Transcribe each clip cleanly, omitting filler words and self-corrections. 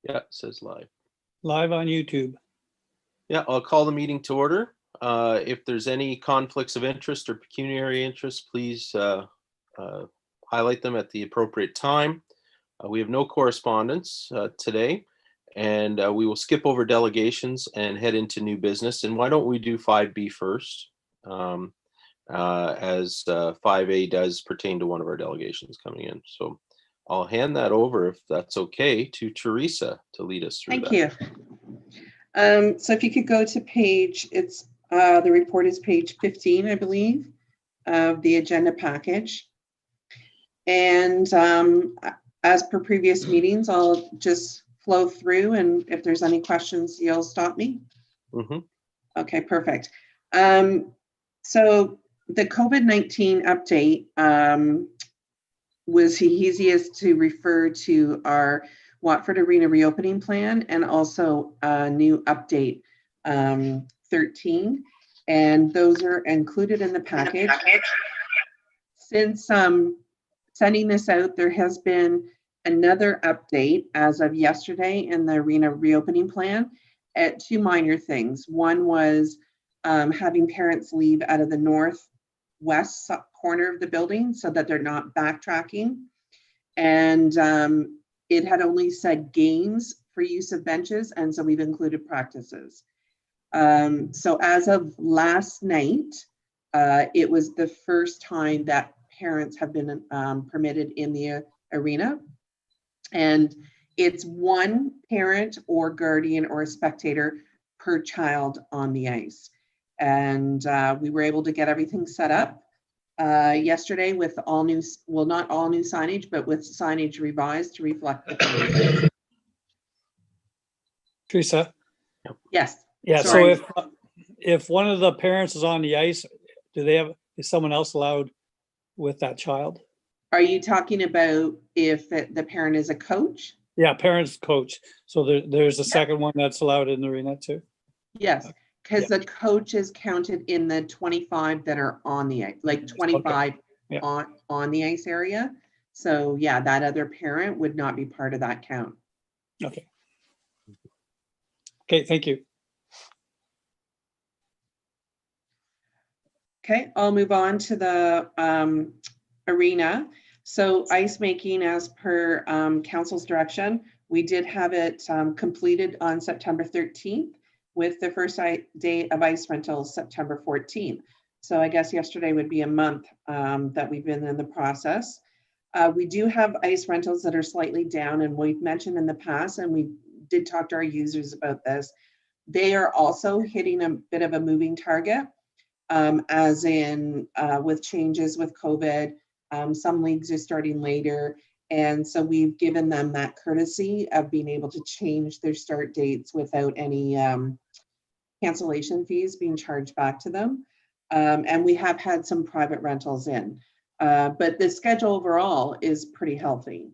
Yeah, it says live. Live on YouTube. Yeah, I'll call the meeting to order. If there's any conflicts of interest or pecuniary interest, please highlight them at the appropriate time. We have no correspondence today, and we will skip over delegations and head into new business. And why don't we do 5B first, as 5A does pertain to one of our delegations coming in. So I'll hand that over, if that's okay, to Teresa to lead us through Thank that. you. So if you could go to page, the report is page 15, I believe, of the agenda package. And as per previous meetings, I'll just flow through, and if there's any questions, you'll stop me. Mm-hmm. Okay, perfect. So the COVID-19 update was easiest to refer to our Watford Arena reopening plan and also a new update 13, and those are included in the package. Since sending this out, there has been another update as of yesterday in the arena reopening plan at two minor things. One was having parents leave out of the northwest corner of the building so that they're not backtracking. And it had only said games for use of benches, and so we've included practices. So as of last night, it was the first time that parents have been permitted in the arena. And it's one parent or guardian or a spectator per child on the ice. And we were able to get everything set up yesterday with all new, well, not all new signage, but with signage revised to reflect the changes. Teresa? Yes. Yeah, Sorry. so if one of the parents is on the ice, is someone else allowed with that child? Are you talking about if the parent is a coach? Yeah, parents, coach. So there's a second one that's allowed in the arena too? Yes, because the coach is counted in the 25 that are on the ice, like 25 on the ice area. So yeah, that other parent would not be part of that count. Okay. Okay, thank you. Okay, I'll move on to the arena. So ice making, as per council's direction, we did have it completed on September 13th with the first day of ice rentals September 14th. So I guess yesterday would be a month that we've been in the process. We do have ice rentals that are slightly down, and we've mentioned in the past, and we did talk to our users about this. They are also hitting a bit of a moving target. As in with changes with COVID, some leagues are starting later. And so we've given them that courtesy of being able to change their start dates without any cancellation fees being charged back to them. And we have had some private rentals in, but the schedule overall is pretty healthy.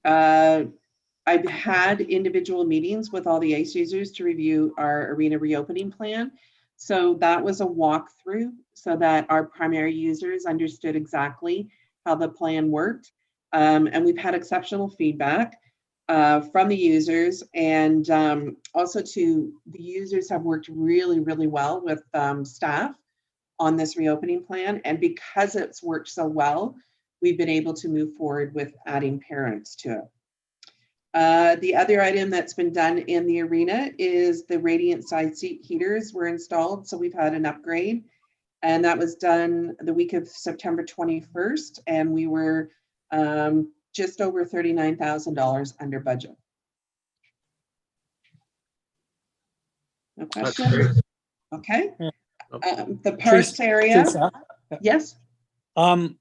I've had individual meetings with all the ice users to review our arena reopening plan. So that was a walkthrough so that our primary users understood exactly how the plan worked. And we've had exceptional feedback from the users, and also the users have worked really, really well with staff on this reopening plan. And because it's worked so well, we've been able to move forward with adding parents to it. The other item that's been done in the arena is the radiant side seat heaters were installed. So we've had an upgrade, and that was done the week of September 21st. And we were just over $39,000 under budget. No question? Okay. The parks area. Teresa? Yes. How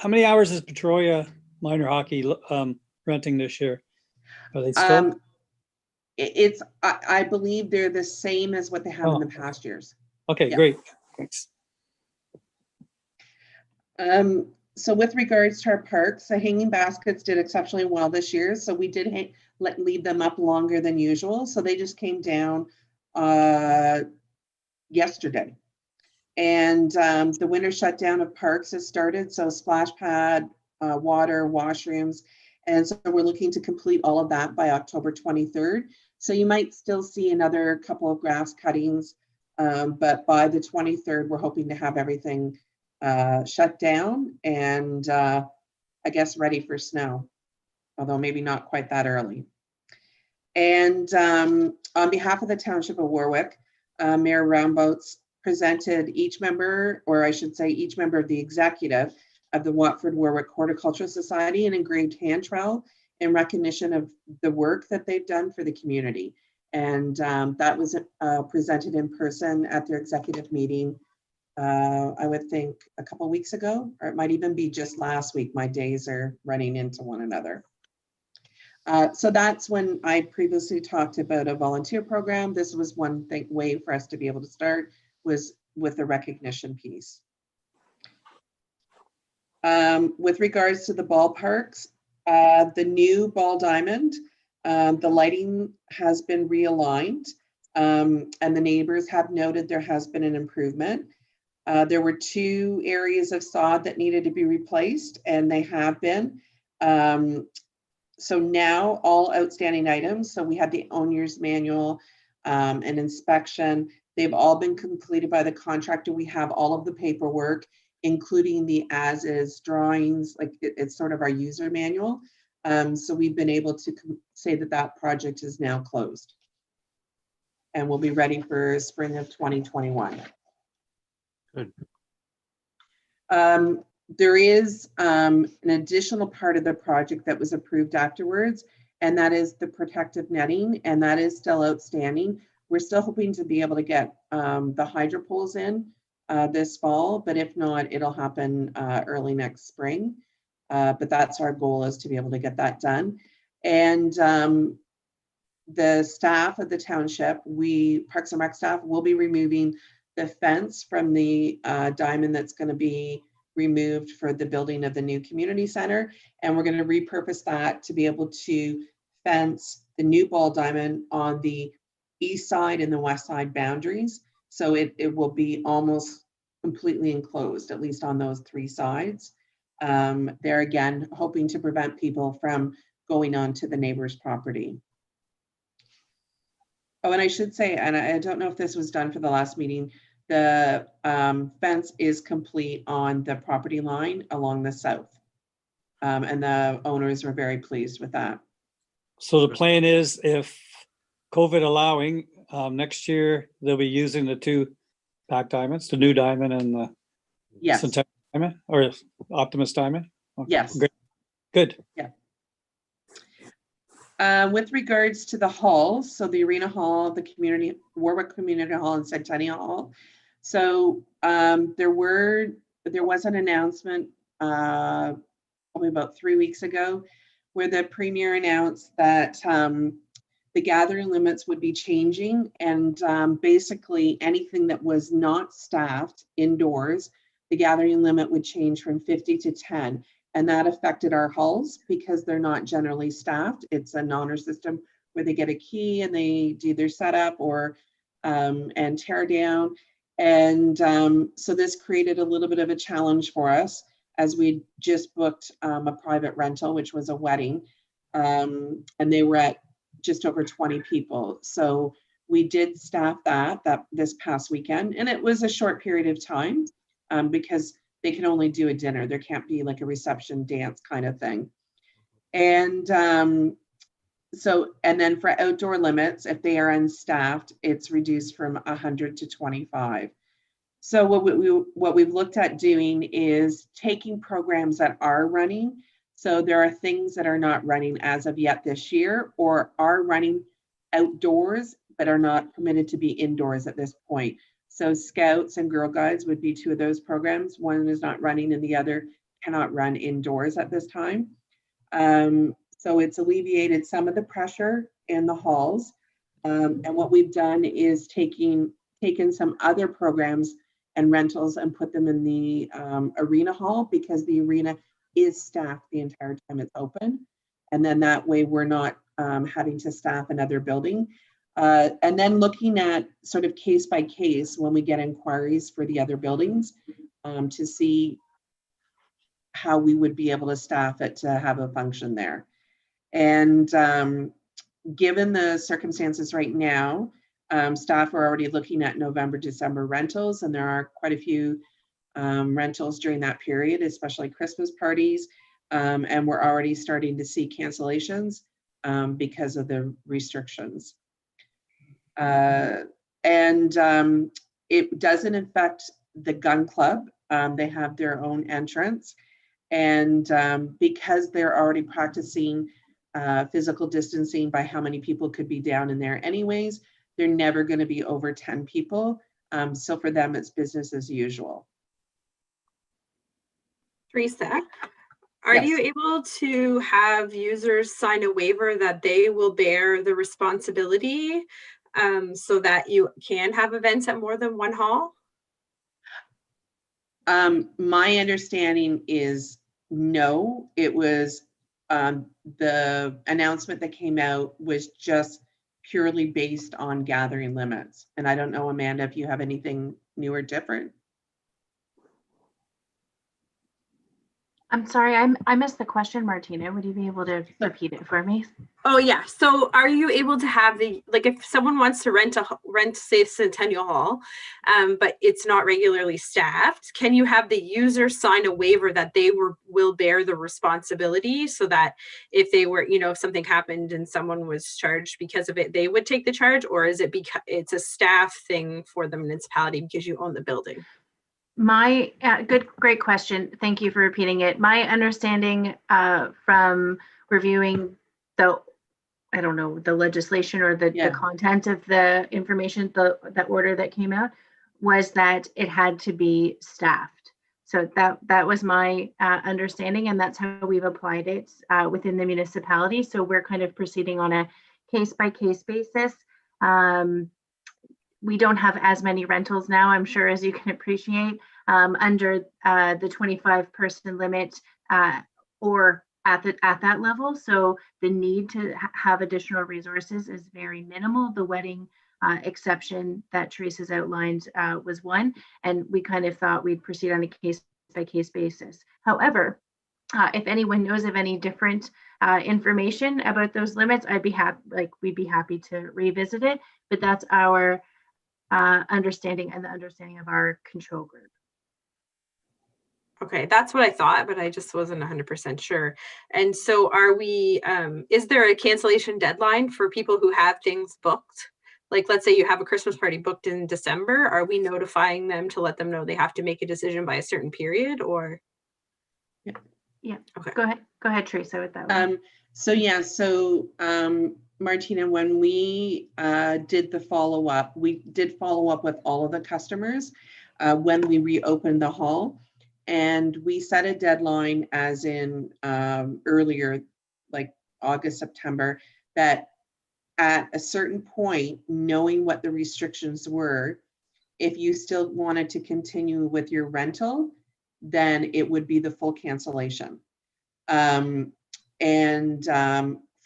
many hours is Petrolia minor hockey renting this year? Are they still? I believe they're the same as what they have in the past years. Okay, great. Thanks. So with regards to our parks, the hanging baskets did exceptionally well this year. So we did leave them up longer than usual. So they just came down yesterday. And the winter shutdown of parks has started. So splash pad, water, washrooms, And so we're looking to complete all of that by October 23rd. So you might still see another couple of grass cuttings, but by the 23rd, we're hoping to have everything shut down and I guess ready for snow, although maybe not quite that early. And on behalf of the Township of Warwick, Mayor Roundboats presented each member, or I should say each member of the executive of the Watford Warwick Horticultural Society, an engraved hand trowel in recognition of the work that they've done for the community. And that was presented in person at their executive meeting, I would think a couple of weeks ago, or it might even be just last week. My days are running into one another. So that's when I previously talked about a volunteer program. This was one way for us to be able to start, was with the recognition piece. With regards to the ballparks, the new ball diamond, the lighting has been realigned, and the neighbors have noted there has been an improvement. There were 2 areas of sod that needed to be replaced, and they have been. So now all outstanding items, so we had the owner's manual and inspection, they've all been completed by the contractor. We have all of the paperwork, including the as-is drawings, like it's sort of our user manual. So we've been able to say that that project is now closed and will be ready for spring of 2021. Good. There is an additional part of the project that was approved afterwards, and that is the protective netting, and that is still outstanding. We're still hoping to be able to get the hydro poles in this fall, but if not, it'll happen early next spring. But that's our goal, is to be able to get that done. And the staff of the township, Parks and Rec staff, will be removing the fence from the diamond that's going to be removed for the building of the new community center. And we're going to repurpose that to be able to fence the new ball diamond on the east side and the west side boundaries. So it will be almost completely enclosed, at least on those 3 sides. They're again hoping to prevent people from going onto the neighbor's property. Oh, and I should say, and I don't know if this was done for the last meeting, the fence is complete on the property line along the south. And the owners were very pleased with that. So the plan is, if COVID allowing, next year, they'll be using the 2 pack diamonds, the new diamond and the Yes, synthetic diamond, or Optimus diamond? Okay, yes. great. Good. With regards to the halls, so the Arena Hall, the Warwick Community Hall, and Centennial Hall. So there was an announcement probably about 3 weeks ago, where the premier announced that the gathering limits would be changing, and basically anything that was not staffed indoors, the gathering limit would change from 50 to 10. And that affected our halls because they're not generally staffed. It's an honor system where they get a key and they do their setup or and tear down. And so this created a little bit of a challenge for us, as we just booked a private rental, which was a wedding, and they were at just over 20 people. So we did staff that this past weekend, and it was a short period of time because they can only do a dinner. There can't be like a reception dance kind of thing. And and then for outdoor limits, if they are unstaffed, it's reduced from 100 to 25. So what we've looked at doing is taking programs that are running. So there are things that are not running as of yet this year, or are running outdoors, but are not permitted to be indoors at this point. So Scouts and Girl Guides would be 2 of those programs. One is not running and the other cannot run indoors at this time. So it's alleviated some of the pressure in the halls. And what we've done is taken some other programs and rentals and put them in the Arena Hall, because the arena is staffed the entire time it's open. And then that way we're not having to staff another building. And then looking at sort of case by case when we get inquiries for the other buildings to see how we would be able to staff it to have a function there. And given the circumstances right now, staff are already looking at November, December rentals, and there are quite a few rentals during that period, especially Christmas parties. And we're already starting to see cancellations because of the restrictions. It doesn't affect the gun club. They have their own entrance. And because they're already practicing physical distancing by how many people could be down in there anyways, they're never going to be over 10 people. So for them, it's business as usual. Teresa, are Yes. you able to have users sign a waiver that they will bear the responsibility so that you can have events at more than one hall? My understanding is no. It was the announcement that came out was just purely based on gathering limits. And I don't know, Amanda, if you have anything new or different. I'm sorry, I missed the question, Martina. Would you be able to repeat it for me? Oh yeah. So are you able to have the, like if someone wants to rent say Centennial Hall, but it's not regularly staffed, can you have the user sign a waiver that they will bear the responsibility so that if they were, you know, if something happened and someone was charged because of it, they would take the charge? Or is it because it's a staff thing for the municipality because you own the building? My great question. Thank you for repeating it. My understanding from reviewing the legislation or the content of the information, that order that came out, was that it had to be staffed. So that was my understanding, and that's how we've applied it within the municipality. So we're kind of proceeding on a case-by-case basis. We don't have as many rentals now, I'm sure, as you can appreciate, under the 25-person limit or at that level. So the need to have additional resources is very minimal. The wedding exception that Teresa's outlined was one, and we kind of thought we'd proceed on a case-by-case basis. However, if anyone knows of any different information about those limits, we'd be happy to revisit it. But that's our understanding and the understanding of our control group. Okay, that's what I thought, but I just wasn't 100% sure. And so are we, is there a cancellation deadline for people who have things booked? Like, let's say you have a Christmas party booked in December, are we notifying them to let them know they have to make a decision by a certain period, or? Yeah, okay. Go ahead, Teresa, with that one. Martina, when we did the follow-up, we did follow up with all of the customers when we reopened the hall, and we set a deadline as in earlier, like August, September, that at a certain point, knowing what the restrictions were, if you still wanted to continue with your rental, then it would be the full cancellation.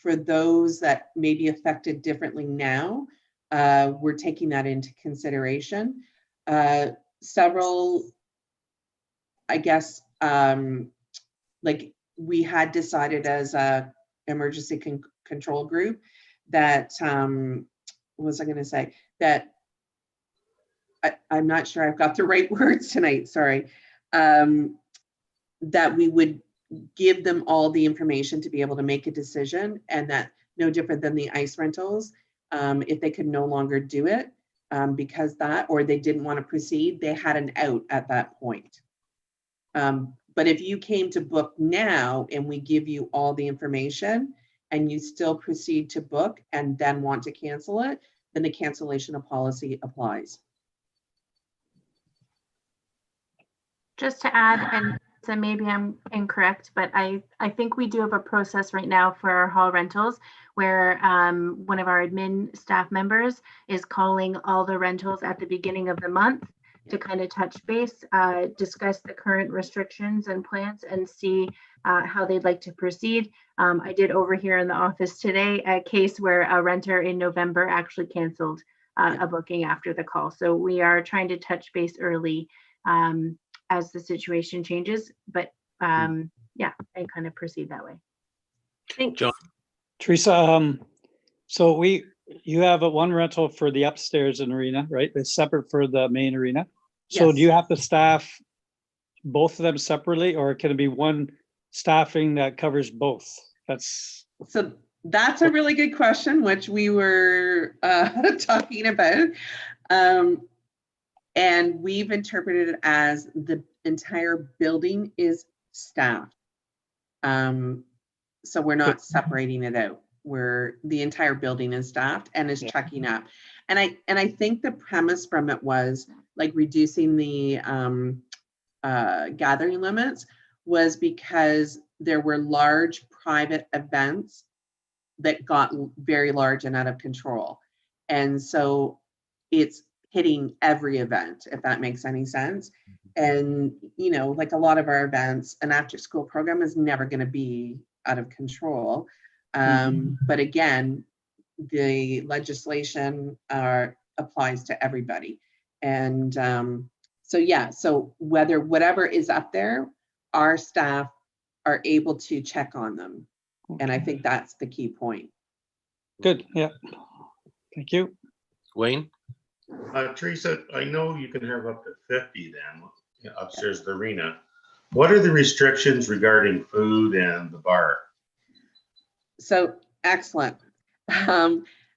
For those that may be affected differently now, we're taking that into consideration. Several, I guess, like we had decided as a emergency control group that, what was I going to say? That I'm not sure I've got the right words tonight, sorry. That we would give them all the information to be able to make a decision, and that no different than the ice rentals, if they could no longer do it because that, or they didn't want to proceed, they had an out at that point. But if you came to book now and we give you all the information and you still proceed to book and then want to cancel it, then the cancellation of policy applies. Just to add, and so maybe I'm incorrect, but I think we do have a process right now for our hall rentals where one of our admin staff members is calling all the rentals at the beginning of the month to kind of touch base, discuss the current restrictions and plans, and see how they'd like to proceed. I did overhear in the office today a case where a renter in November actually canceled a booking after the call. So we are trying to touch base early as the situation changes, but yeah, and kind of proceed that way. Thanks. John? Teresa, so you have one rental for the upstairs in arena, right? It's separate for the main arena. So do Yes. you have to staff both of them separately, or can it be one staffing that covers both? So that's a really good question, which we were talking about. And we've interpreted it as the entire building is staffed. So we're not separating it out. The entire building is staffed and is checking up. And I think the premise from it was like reducing the gathering limits was because there were large private events that got very large and out of control. And so it's hitting every event, if that makes any sense. And, like a lot of our events, an after school program is never going to be out of control. But again, the legislation applies to everybody. And so whatever is up there, our staff are able to check on them. And I think that's the key point. Good, yeah. Thank you. Wayne? Teresa, I know you can have up to 50 then upstairs at the arena. What are the restrictions regarding food and the bar? So excellent.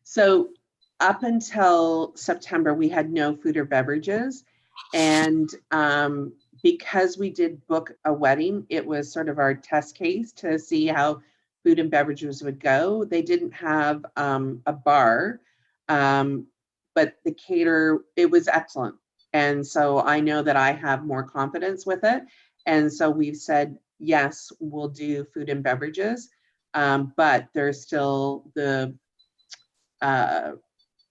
So up until September, we had no food or beverages. And because we did book a wedding, it was sort of our test case to see how food and beverages would go. They didn't have a bar, but the caterer, it was excellent. And so I know that I have more confidence with it. And so we've said, yes, we'll do food and beverages, but there's still the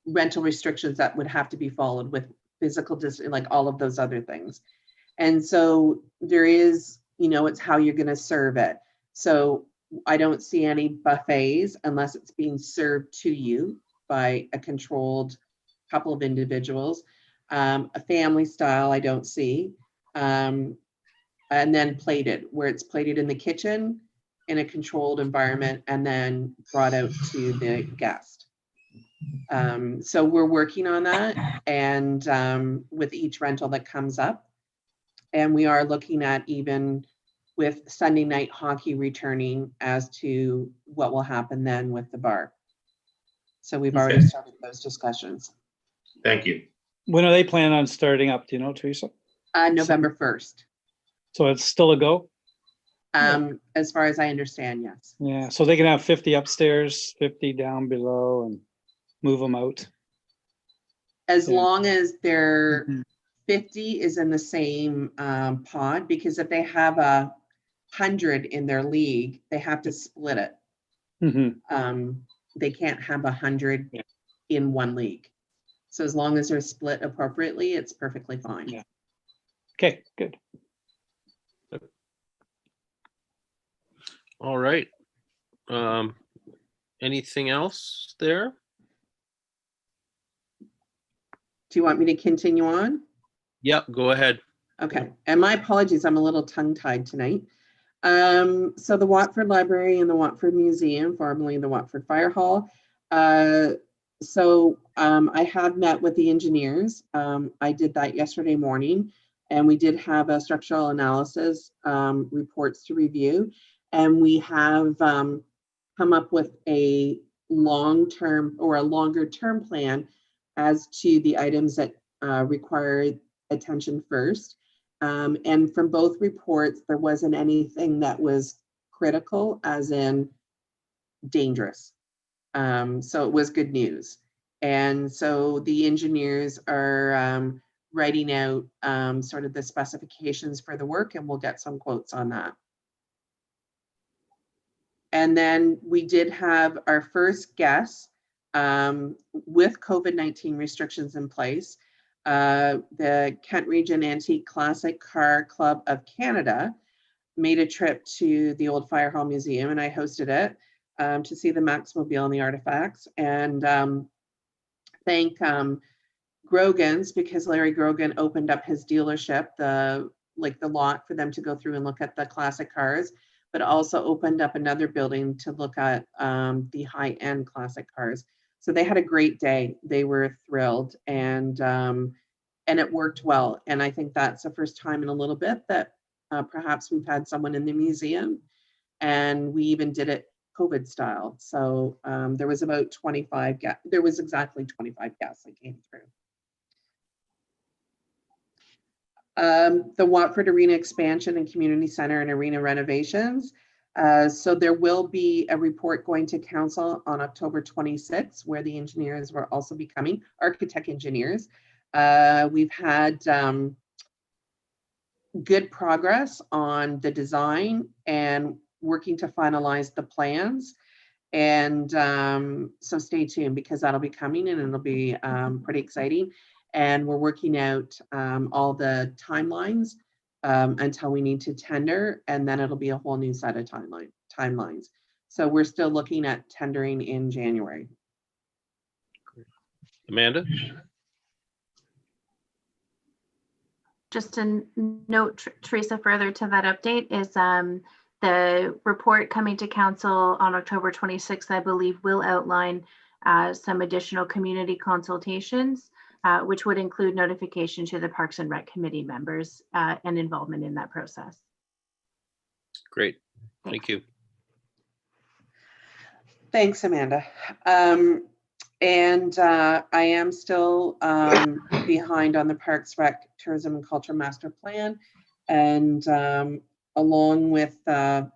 rental restrictions that would have to be followed with physical distance, like all of those other things. And so there is, it's how you're going to serve it. So I don't see any buffets unless it's being served to you by a controlled couple of individuals. A family style, I don't see. And then plated, where it's plated in the kitchen in a controlled environment and then brought out to the guest. So we're working on that, and with each rental that comes up. And we are looking at even with Sunday night hockey returning as to what will happen then with the bar. So we've already started those discussions. Thank you. When are they planning on starting up? Do you know, Teresa? November 1st. So it's still a go? As far as I understand, yes. Yeah, so they can have 50 upstairs, 50 down below and move them out. As Yeah. long as their Mhm. 50 is in the same pod, because if they have 100 in their league, they have to split it. They can't have 100 in one league. So as long as they're split appropriately, it's perfectly fine. Yeah. Okay, good. All right. Anything else there? Do you want me to continue on? Yep, go ahead. Okay, and my apologies, I'm a little tongue-tied tonight. So the Watford Library and the Watford Museum, formerly the Watford Fire Hall. I have met with the engineers. I did that yesterday morning, and we did have a structural analysis reports to review. And we have come up with a long-term or a longer-term plan as to the items that require attention first. And from both reports, there wasn't anything that was critical, as in dangerous. So it was good news. And so the engineers are writing out sort of the specifications for the work, and we'll get some quotes on that. And then we did have our first guest with COVID-19 restrictions in place. The Kent Region Antique Classic Car Club of Canada made a trip to the Old Fire Hall Museum, and I hosted it to see the Maxmobile and the artifacts. And thank Grogan's, because Larry Grogan opened up his dealership, the lot for them to go through and look at the classic cars. but also opened up another building to look at the high-end classic cars. So they had a great day. They were thrilled, and it worked well. And I think that's the first time in a little bit that perhaps we've had someone in the museum, and we even did it COVID style. So there was about 25 guests. There was exactly 25 guests that came through. The Watford Arena expansion and community center and arena renovations. So there will be a report going to council on October 26th, where the engineers will also be coming, architect engineers. We've had good progress on the design and working to finalize the plans. And so stay tuned, because that'll be coming and it'll be pretty exciting. And we're working out all the timelines until we need to tender, and then it'll be a whole new set of timelines. So we're still looking at tendering in January. Amanda? Just to note, Teresa, further to that update is the report coming to council on October 26th, I believe, will outline some additional community consultations, which would include notification to the Parks and Rec Committee members and involvement in that process. Great. Thank you. Thanks, Amanda. And I am still behind on the Parks, Rec, Tourism and Culture Master Plan. And along with the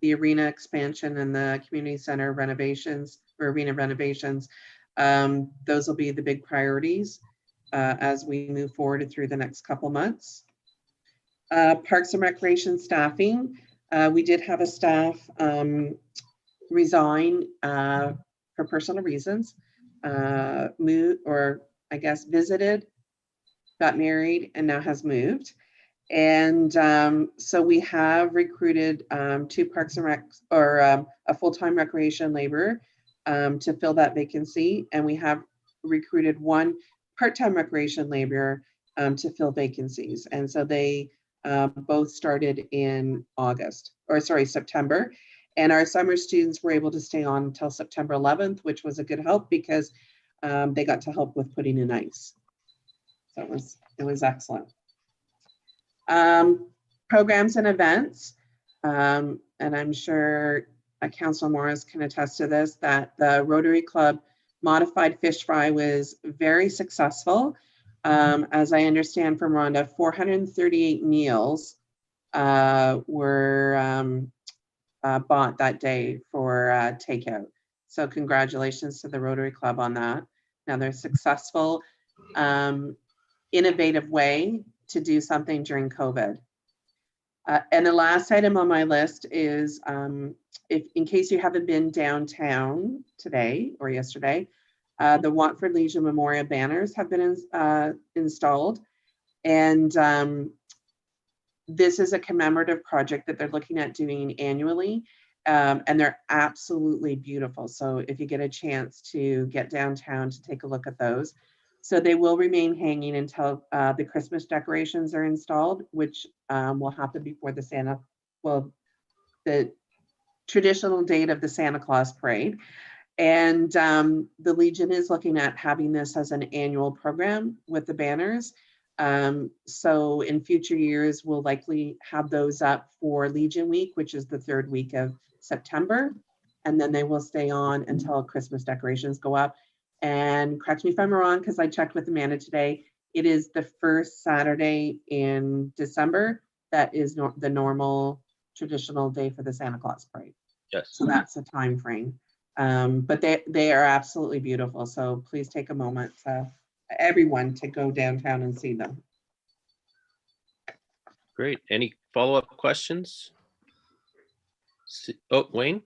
arena expansion and the community center renovations, or arena renovations, those will be the big priorities as we move forward through the next couple months. Parks and Recreation staffing. We did have a staff resign for personal reasons, moved, or I guess visited, got married, and now has moved. And so we have recruited 2 Parks and Rec, or a full-time recreation laborer to fill that vacancy. And we have recruited 1 part-time recreation laborer to fill vacancies. And so they both started in September. And our summer students were able to stay on until September 11th, which was a good help, because they got to help with putting in ice. So it was excellent. Programs and events, and I'm sure Councilor Morris can attest to this, that the Rotary Club Modified Fish Fry was very successful. As I understand from Rhonda, 438 meals were bought that day for takeout. So congratulations to the Rotary Club on that. Now, they're successful, innovative way to do something during COVID. And the last item on my list is, if in case you haven't been downtown today or yesterday, the Watford Legion Memorial banners have been installed. And this is a commemorative project that they're looking at doing annually. And they're absolutely beautiful. So if you get a chance to get downtown to take a look at those. So they will remain hanging until the Christmas decorations are installed, which will happen before the traditional date of the Santa Claus parade. And the Legion is looking at having this as an annual program with the banners. So in future years, we'll likely have those up for Legion Week, which is the 3rd week of September. And then they will stay on until Christmas decorations go up. And correct me if I'm wrong, because I checked with Amanda today, it is the first Saturday in December. That is the normal traditional day for the Santa Claus parade. Yes. So that's the time frame. But they are absolutely beautiful. So please take a moment, everyone, to go downtown and see them. Great. Any follow-up questions? Oh, Wayne?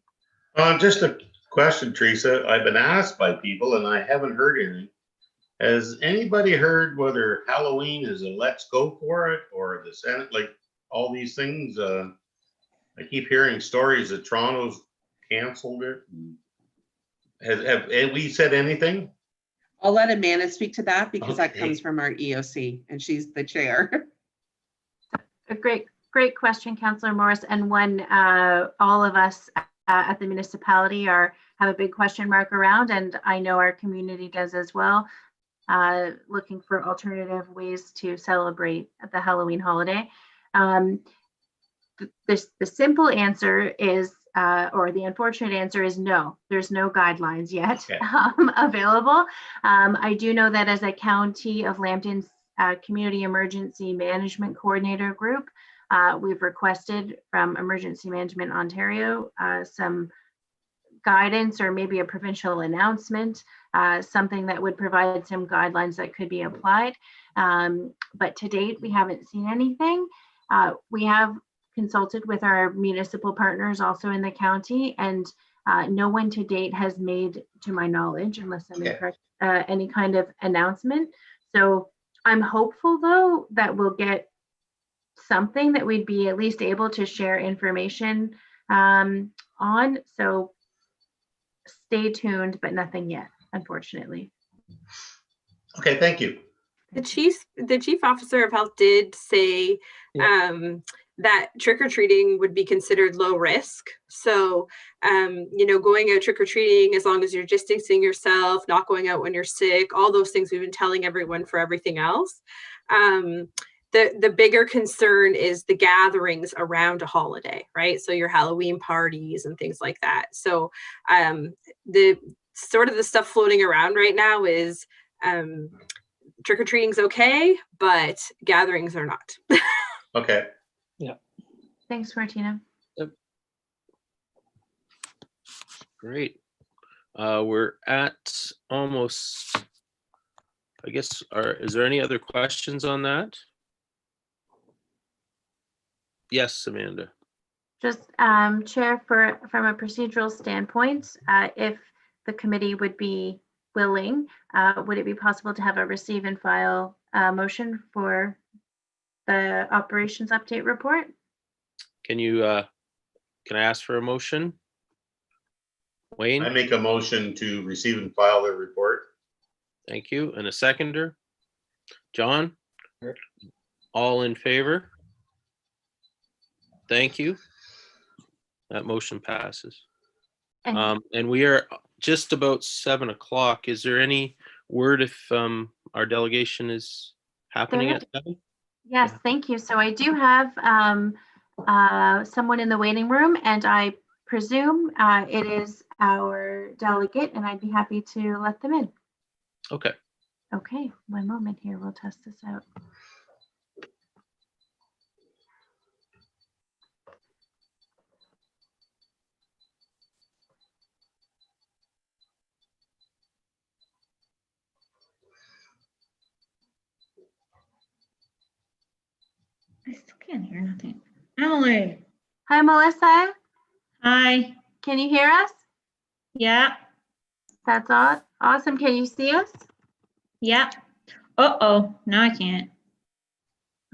Just a question, Teresa. I've been asked by people and I haven't heard anything. Has anybody heard whether Halloween is a let's go for it, or the Senate, like all these things? I keep hearing stories that Toronto's canceled it. Have we said anything? I'll let Amanda speak to that, because that Okay. comes from our EOC and she's the chair. A great great question, Councillor Morris, and one all of us at the municipality have a big question mark around, and I know our community does as well, looking for alternative ways to celebrate the Halloween holiday. The simple answer is, or the unfortunate answer is no, there's no guidelines yet Okay. available. I do know that as a County of Lambton's Community Emergency Management Coordinator group, we've requested from Emergency Management Ontario some guidance or maybe a provincial announcement, something that would provide some guidelines that could be applied. But to date, we haven't seen anything. We have consulted with our municipal partners also in the county, and no one to date has made, to my knowledge, unless I'm incorrect, any kind of announcement. So I'm hopeful though that we'll get something that we'd be at least able to share information on. So stay tuned, but nothing yet, unfortunately. Okay, thank you. The chief officer of health did say that trick-or-treating would be considered low risk. So, going out trick-or-treating, as long as you're distancing yourself, not going out when you're sick, all those things we've been telling everyone for everything else. The bigger concern is the gatherings around a holiday, right? So your Halloween parties and things like that. So the stuff floating around right now is trick-or-treating's okay, but gatherings are not. Okay. Thanks, Martina. Great. We're at almost, I guess, is there any other questions on that? Yes, Amanda. Just Chair, from a procedural standpoint, if the committee would be willing, would it be possible to have a receive and file motion for the operations update report? Can I ask for a motion? Wayne? I make a motion to receive and file the report. Thank you. And a seconder? John? Sure. All in favor? Thank you. That motion passes. And And we are just about 7 o'clock. Is there any word if our delegation is happening at 7? yes, thank you. So I do have someone in the waiting room, and I presume it is our delegate, and I'd be happy to let them in. Okay. Okay, one moment here. We'll test this out. I still can't hear nothing. Emily. Hi, Melissa. Hi. Can you hear us? Yeah. That's awesome. Can you see us? Yeah. Uh-oh. Now I can't.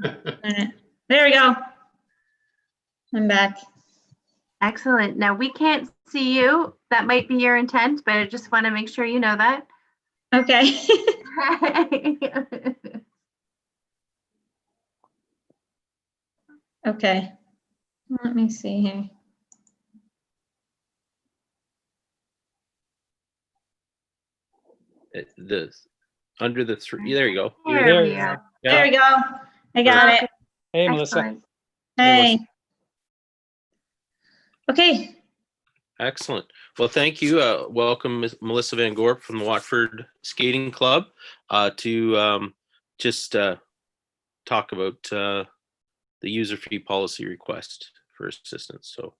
There we go. I'm back. Excellent. Now we can't see you. That might be your intent, but I just want to make sure you know that. Okay. Okay. Let me see here. Under the 3, there you go. There There we you are. There we go. I got it. Hey, Melissa. Excellent. Hey. Okay. Excellent. Well, thank you. Welcome, Ms. Melissa Van Gorp from the Watford Skating Club to just talk about the user fee policy request for assistance. So,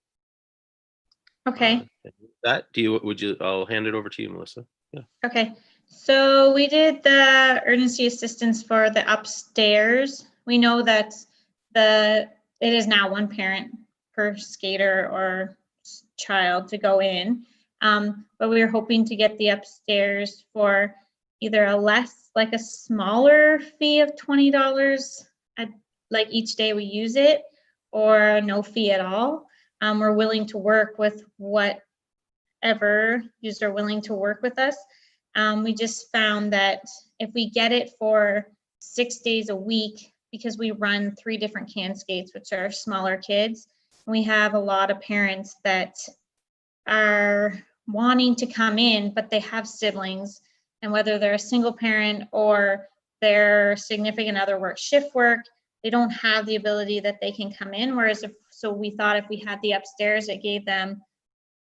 Okay. I'll hand it over to you, Melissa. Yeah. Okay. So we did the emergency assistance for the upstairs. We know that it is now one parent per skater or child to go in. But we were hoping to get the upstairs for either a smaller fee of $20 like each day we use it, or no fee at all. We're willing to work with whatever user willing to work with us. We just found that if we get it for 6 days a week, because we run 3 different can skates, which are smaller kids. We have a lot of parents that are wanting to come in, but they have siblings, and whether they're a single parent or their significant other works shift work, they don't have the ability that they can come in. Whereas so we thought if we had the upstairs, it gave them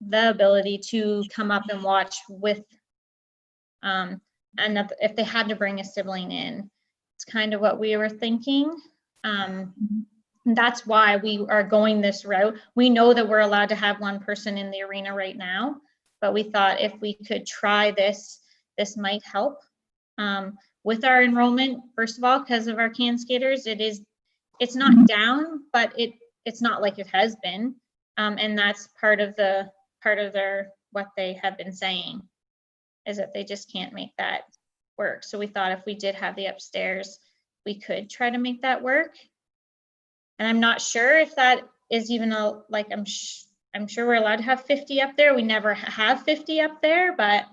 the ability to come up and watch with another, if they had to bring a sibling in. It's kind of what we were thinking. That's why we are going this route. We know that we're allowed to have 1 person in the arena right now, but we thought if we could try this, this might help with our enrollment. First of all, because of our can skaters, it's not down, but it's not like it has been, and that's part of their what they have been saying, is that they just can't make that work. So we thought if we did have the upstairs, we could try to make that work. And I'm not sure if that is even I'm sure we're allowed to have 50 up there. We never have 50 up there, but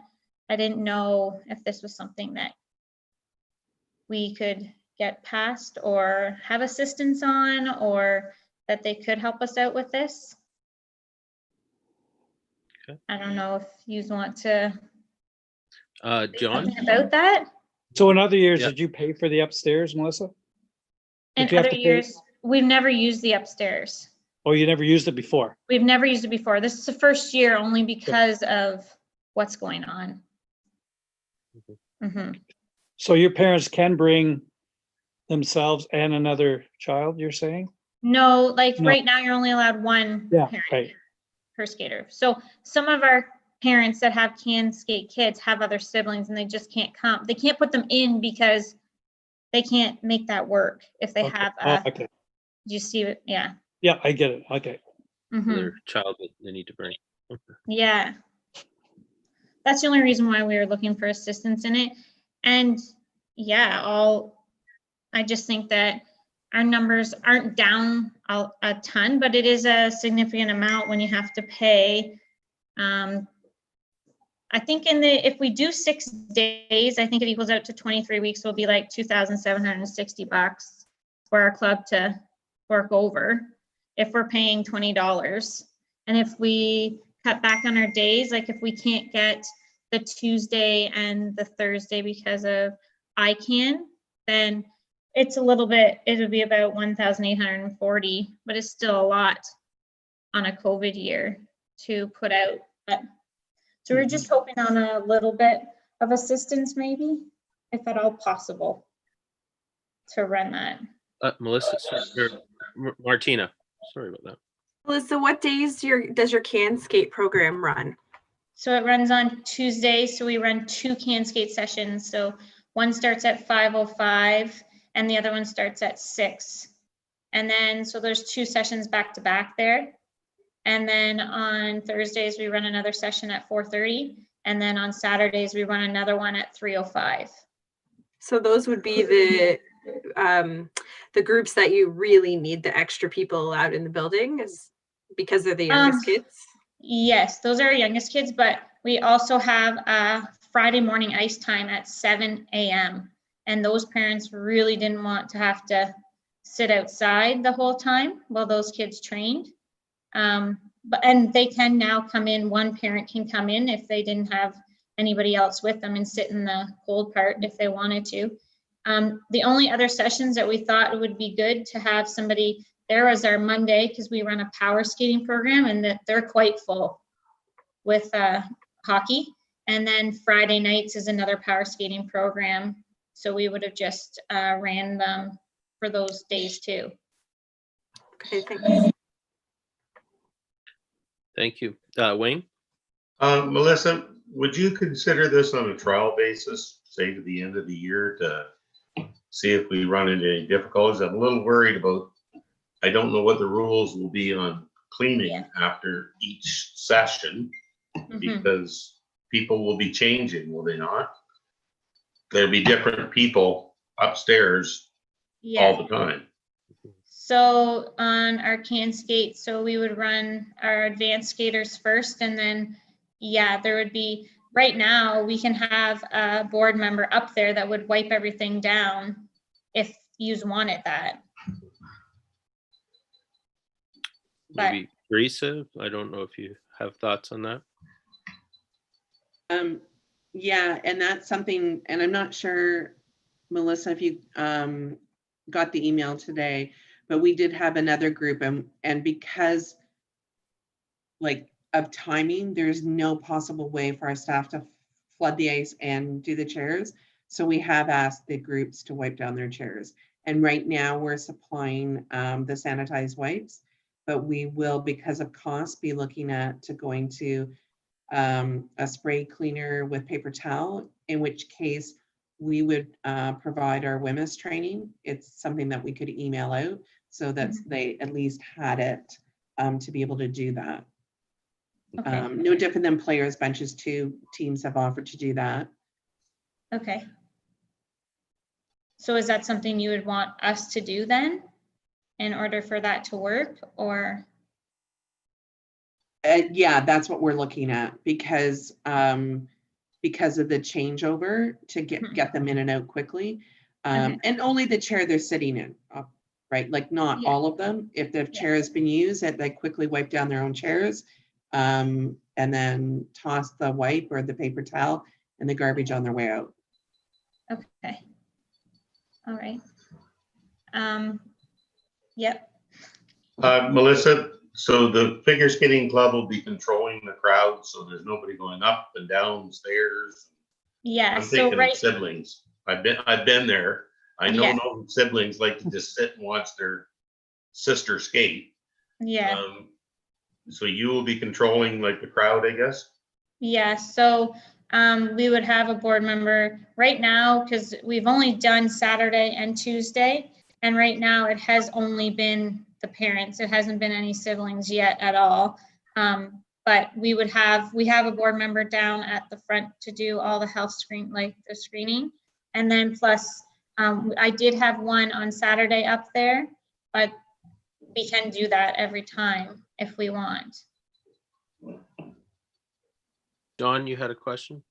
I didn't know if this was something that we could get past or have assistance on, or that they could help us out with this. Okay. I don't know if you want to John? something about that. So in other years, Yeah. did you pay for the upstairs, Melissa? In Did you have other to pay? years, we've never used the upstairs. Oh, you never used it before? We've never used it before. This is the first year only because of what's going on. Mhm. So your parents can bring themselves and another child, you're saying? No, like No. right now, you're only allowed 1 Yeah, parent right. per skater. So some of our parents that have can skate kids have other siblings and they just can't come. They can't put them in because they can't make that work if they Okay. have Oh, a, okay. do you see it? Yeah. Yeah, I get it. Okay. Mhm. Their child that they need to bring. Yeah. That's the only reason why we were looking for assistance in it. And yeah, I just think that our numbers aren't down a ton, but it is a significant amount when you have to pay. I think if we do 6 days, I think it equals out to 23 weeks, will be like $2,760 for our club to work over if we're paying $20. And if we cut back on our days, like if we can't get the Tuesday and the Thursday because of ICANN, then it's a little bit, it would be about 1,840, but it's still a lot on a COVID year to put out. But so we're just hoping on a little bit of assistance, maybe, if at all possible, to run that. Melissa, Martina, sorry about that. Melissa, what days does your can skate program run? So it runs on Tuesdays. So we run 2 can skate sessions. So one starts at 5:05 and the other one starts at 6. And then, so there's 2 sessions back to back there. And then on Thursdays, we run another session at 4:30. And then on Saturdays, we run another one at 3:05. So those would be the groups that you really need the extra people allowed in the building, is because they're the youngest kids? Yes, those are our youngest kids, but we also have a Friday morning ice time at 7 a.m. And those parents really didn't want to have to sit outside the whole time while those kids trained. And they can now come in, 1 parent can come in if they didn't have anybody else with them and sit in the cold part if they wanted to. The only other sessions that we thought would be good to have somebody there was our Monday, because we run a power skating program and that they're quite full with hockey. And then Friday nights is another power skating program. So we would have just ran them for those days too. Okay, thanks. Thank you. Wayne? Melissa, would you consider this on a trial basis, say to the end of the year, to see if we run into any difficulties? I'm a little worried about, I don't know what the rules will be on cleaning after each session, because people will be changing, will they not? There'll be different people upstairs all the time. So on our can skate, so we would run our advanced skaters first, and then, there would be, right now, we can have a board member up there that would wipe everything down if yous wanted that. But- Maybe Teresa, I don't know if you have thoughts on that. Yeah, and that's something, and I'm not sure, Melissa, if you got the email today, but we did have another group, and because like of timing, there's no possible way for our staff to flood the ice and do the chairs. So we have asked the groups to wipe down their chairs. And right now we're supplying the sanitized wipes, but we will, because of cost, be looking at going to a spray cleaner with paper towel, in which case we would provide our WMIS training. It's something that we could email out so that they at least had it to be able to do that. Okay, No different than players benches too. Teams have offered to do that. okay. So is that something you would want us to do then, in order for that to work, or? Yeah, that's what we're looking at because of the changeover to get them in and out quickly. Okay. And only the chair they're sitting in, right? Like not Yeah. all of them. If the chair has been used, that they quickly wipe down their own chairs and then toss the wipe or the paper towel in the garbage on their way out. Okay. All right. Yep. Melissa, so the figure skating club will be controlling the crowd, so there's nobody going up and down stairs. Yeah, I'm so thinking right, of siblings. I've been there. I know Yeah. no siblings like to just sit and watch their sister skate. yeah. So you will be controlling like the crowd, I guess? Yeah, so we would have a board member right now, because we've only done Saturday and Tuesday. And right now it has only been the parents. It hasn't been any siblings yet at all. But we have a board member down at the front to do all the health the screening. And then plus, I did have one on Saturday up there, but we can do that every time if we want. Don, you had a question?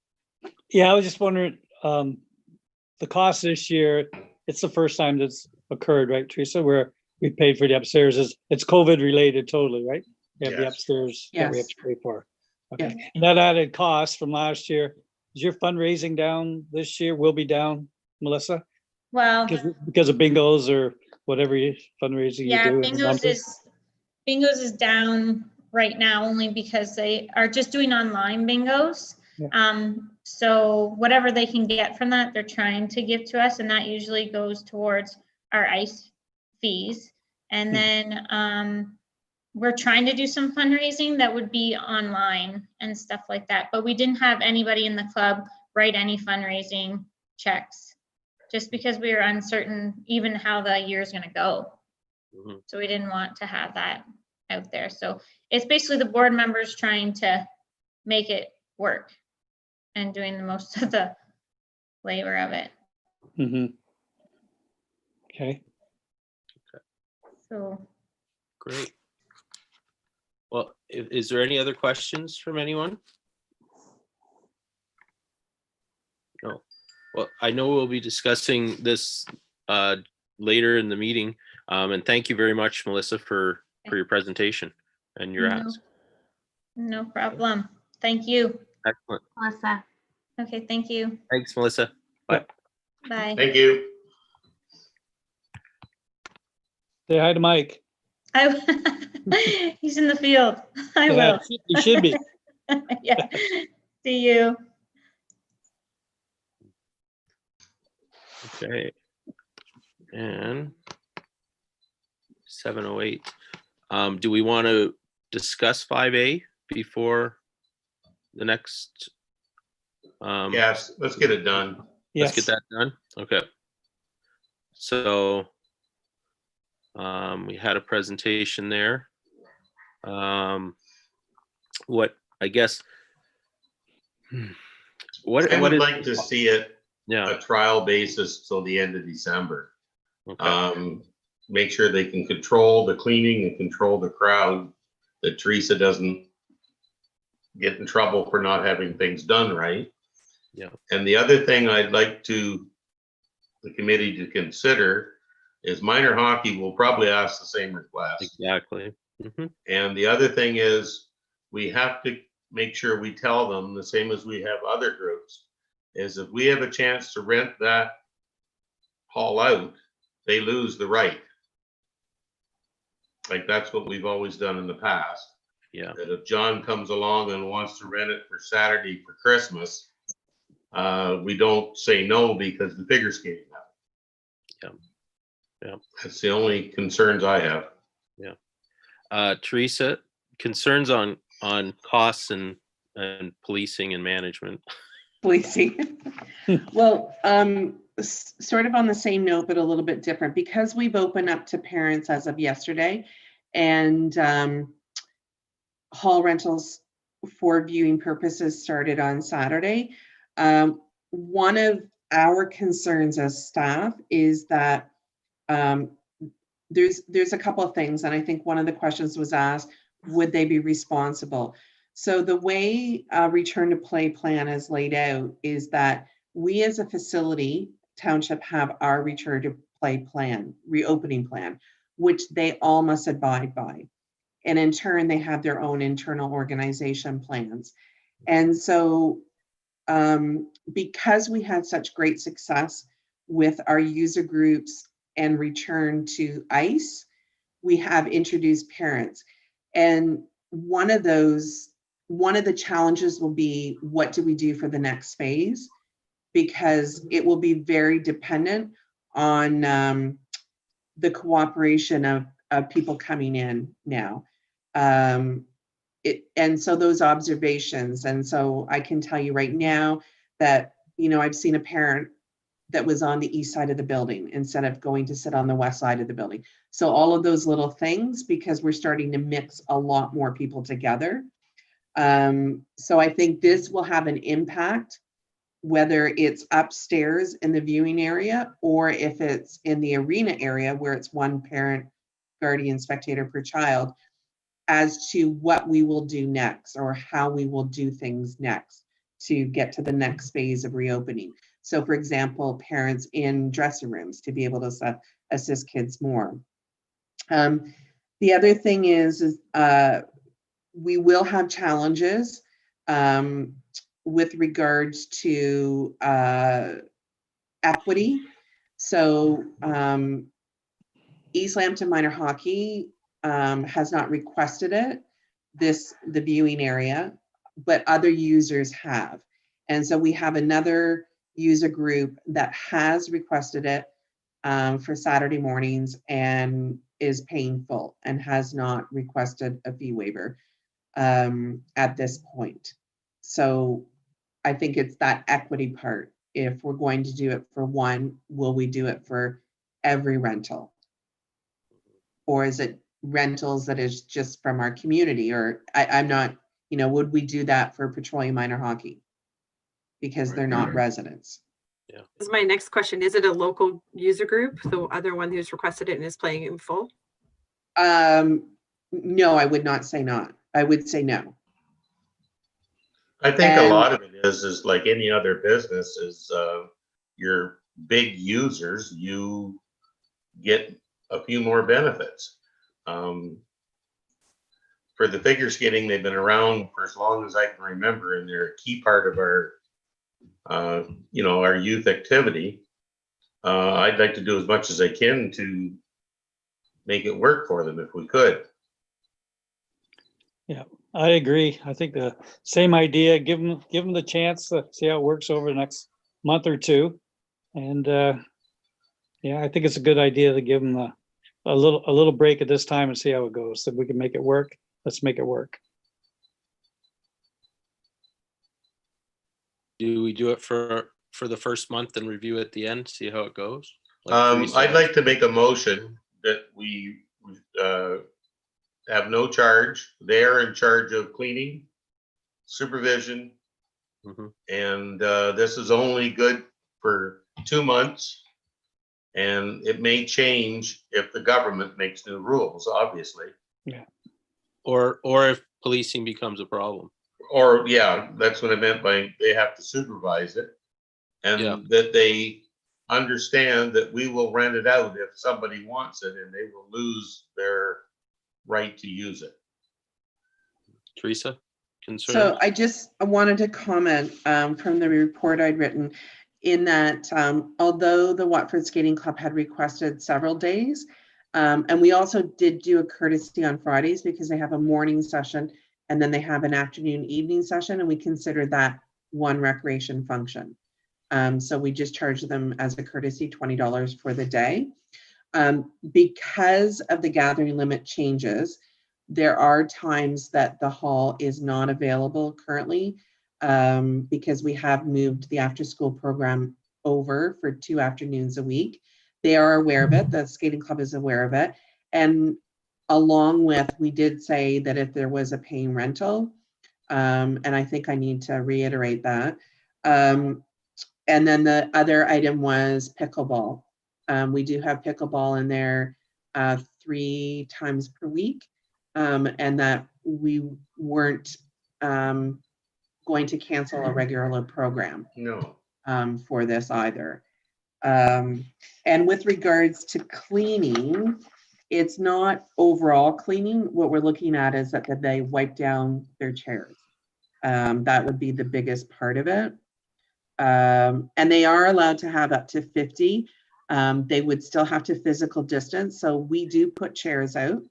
Yeah, I was just wondering, the cost this year, it's the first time that's occurred, right, Teresa, where we paid for the upstairs. It's COVID related totally, right? We have the Yes. upstairs that we have Yes. to pay for. Okay, and that added cost from last year. Is your fundraising down this year? Will be down, Melissa? Well, Because of bingos or whatever fundraising you yeah, do? and the numbers? Bingos is down right now only because they are just doing online bingos. Yeah. So whatever they can get from that, they're trying to give to us, and that usually goes towards our ice fees. And then we're trying to do some fundraising that would be online and stuff like that. But we didn't have anybody in the club write any fundraising checks, just because we were uncertain even how the year's gonna go. Mhm. So we didn't want to have that out there. So it's basically the board members trying to make it work and doing the most of the labor of it. Mhm. Okay, So Great. Well, is there any other questions from anyone? No. Well, I know we'll be discussing this later in the meeting. And thank you very much, Melissa, for your presentation and your No. ask. no problem. Thank you. Excellent. Melissa. Okay, thank you. Thanks, Melissa. Bye. Bye. Thank you. say hi to Mike. He's in the field. I Yeah, will. he should be. Yeah. See you. Okay. And 7:08. Do we want to discuss 5A before the next? Yes, let's get it done. Let's get Yes, that done. Okay. So we had a presentation there. What I guess what I would is like to see it yeah, a trial basis till the end of December. okay. Make sure they can control the cleaning and control the crowd, that Teresa doesn't get in trouble for not having things done right. Yeah. And the other thing I'd like the committee to consider is minor hockey will probably ask the same request. Exactly. Mhm. And the other thing is, we have to make sure we tell them, the same as we have other groups, is if we have a chance to rent that hall out, they lose the right. Like, that's what we've always done in the past. Yeah. That if John comes along and wants to rent it for Saturday for Christmas, we don't say no because the figure skating have it. Yeah. That's the only concerns I have. Teresa, concerns on costs and policing and management. Policing. Well, sort of on the same note, but a little bit different, because we've opened up to parents as of yesterday, and hall rentals for viewing purposes started on Saturday. One of our concerns as staff is that there's a couple of things, and I think one of the questions was asked, would they be responsible? So the way return to play plan is laid out is that we as a facility, township, have our return to play plan, reopening plan, which they all must abide by. And in turn, they have their own internal organization plans. And so because we had such great success with our user groups and return to ICE, we have introduced parents. And one of the challenges will be, what do we do for the next phase? Because it will be very dependent on the cooperation of people coming in now. And so those observations, and so I can tell you right now that, I've seen a parent that was on the east side of the building instead of going to sit on the west side of the building. So all of those little things, because we're starting to mix a lot more people together. So I think this will have an impact, whether it's upstairs in the viewing area or if it's in the arena area where it's one parent, guardian, spectator per child, as to what we will do next or how we will do things next to get to the next phase of reopening. So for example, parents in dressing rooms to be able to assist kids more. The other thing is we will have challenges with regards to equity. So East Lambton Minor Hockey has not requested it, the viewing area, but other users have. And so we have another user group that has requested it for Saturday mornings and is paying full and has not requested a fee waiver at this point. So I think it's that equity part. If we're going to do it for one, will we do it for every rental? Or is it rentals that is just from our community? Or I'm not, would we do that for Petroleum Minor Hockey? Because they're not residents. Yeah. This is my next question. Is it a local user group, the other one who's requested it and is playing in full? No, I would not say not. I would say no. I think a lot of it is like any other business, is your big users, you get a few more benefits. For the figure skating, they've been around for as long as I can remember, and they're a key part of our our youth activity. I'd like to do as much as I can to make it work for them if we could. Yeah, I agree. I think the same idea, give them the chance to see how it works over the next month or two. And yeah, I think it's a good idea to give them a little break at this time and see how it goes. If we can make it work, let's make it work. Do we do it for the first month and review at the end, see how it goes? Like Teresa I'd was- like to make a motion that we have no charge. They're in charge of cleaning, supervision, Mhm. and this is only good for 2 months. And it may change if the government makes new rules, obviously. Or if policing becomes a problem. Or, yeah, that's what I meant by they have to supervise it. And Yeah. that they understand that we will rent it out if somebody wants it, and they will lose their right to use it. Teresa, concern? So I wanted to comment from the report I'd written in that although the Watford Skating Club had requested several days, and we also did do a courtesy on Fridays because they have a morning session and then they have an afternoon evening session, and we considered that one recreation function. So we just charged them as a courtesy $20 for the day. Because of the gathering limit changes, there are times that the hall is not available currently because we have moved the after school program over for 2 afternoons a week. They are aware of it. The skating club is aware of it. And along with, we did say that if there was a paying rental, and I think I need to reiterate that. And then the other item was pickleball. We do have pickleball in there 3 times per week, and that we weren't going to cancel a regular program No. for this either. And with regards to cleaning, it's not overall cleaning. What we're looking at is that they wipe down their chairs. That would be the biggest part of it. And they are allowed to have up to 50. They would still have to physical distance. So we do put chairs out.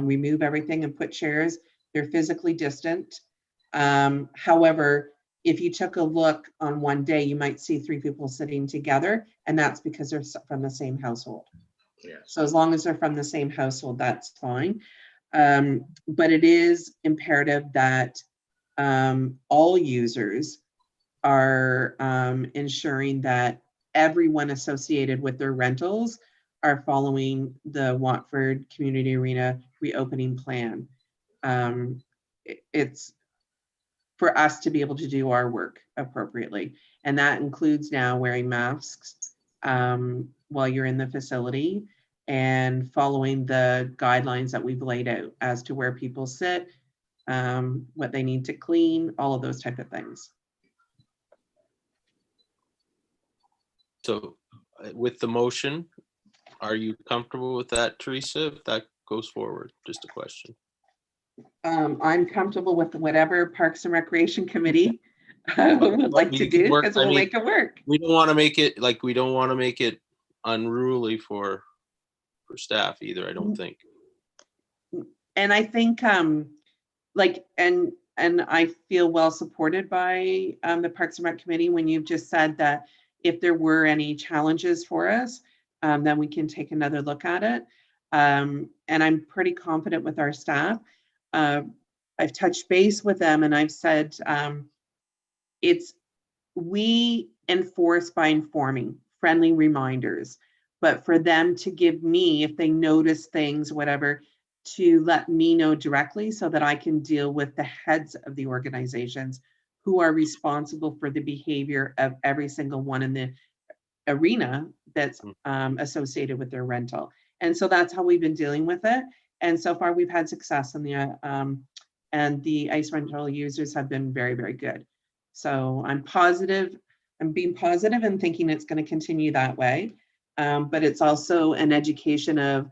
We move everything and put chairs. They're physically distant. However, if you took a look on one day, you might see 3 people sitting together, and that's because they're from the same household. Yes. So as long as they're from the same household, that's fine. But it is imperative that all users are ensuring that everyone associated with their rentals are following the Watford Community Arena reopening plan. It's for us to be able to do our work appropriately. And that includes now wearing masks while you're in the facility and following the guidelines that we've laid out as to where people sit, what they need to clean, all of those type of things. So with the motion, are you comfortable with that, Teresa, if that goes forward? Just a question. I'm comfortable with whatever Parks and Recreation Committee would like to do because we'll make it work. We don't want to make it we don't want to make it unruly for staff either, I don't think. And I think and I feel well supported by the Parks and Rec Committee when you've just said that if there were any challenges for us, then we can take another look at it. And I'm pretty confident with our staff. I've touched base with them and I've said we enforce by informing, friendly reminders, but for them to give me, if they notice things, whatever, to let me know directly so that I can deal with the heads of the organizations who are responsible for the behavior of every single one in the arena that's associated with their rental. And so that's how we've been dealing with it. And so far we've had success in the ice rental users have been very, very good. So I'm positive, I'm being positive and thinking it's going to continue that way. But it's also an education of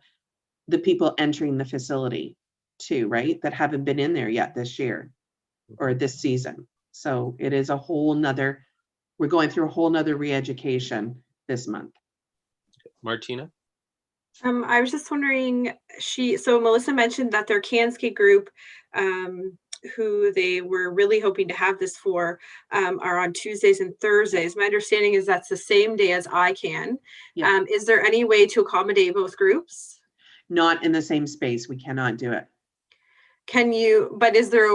the people entering the facility too, right? That haven't been in there yet this year or this season. So it is a whole nother, we're going through a whole nother re-education this month. Martina? I was just wondering, so Melissa mentioned that their CanSkate group, who they were really hoping to have this for, are on Tuesdays and Thursdays. My understanding is that's the same day as ICAN. Yeah. Is there any way to accommodate both groups? Not in the same space, we cannot do it. Can you, but is there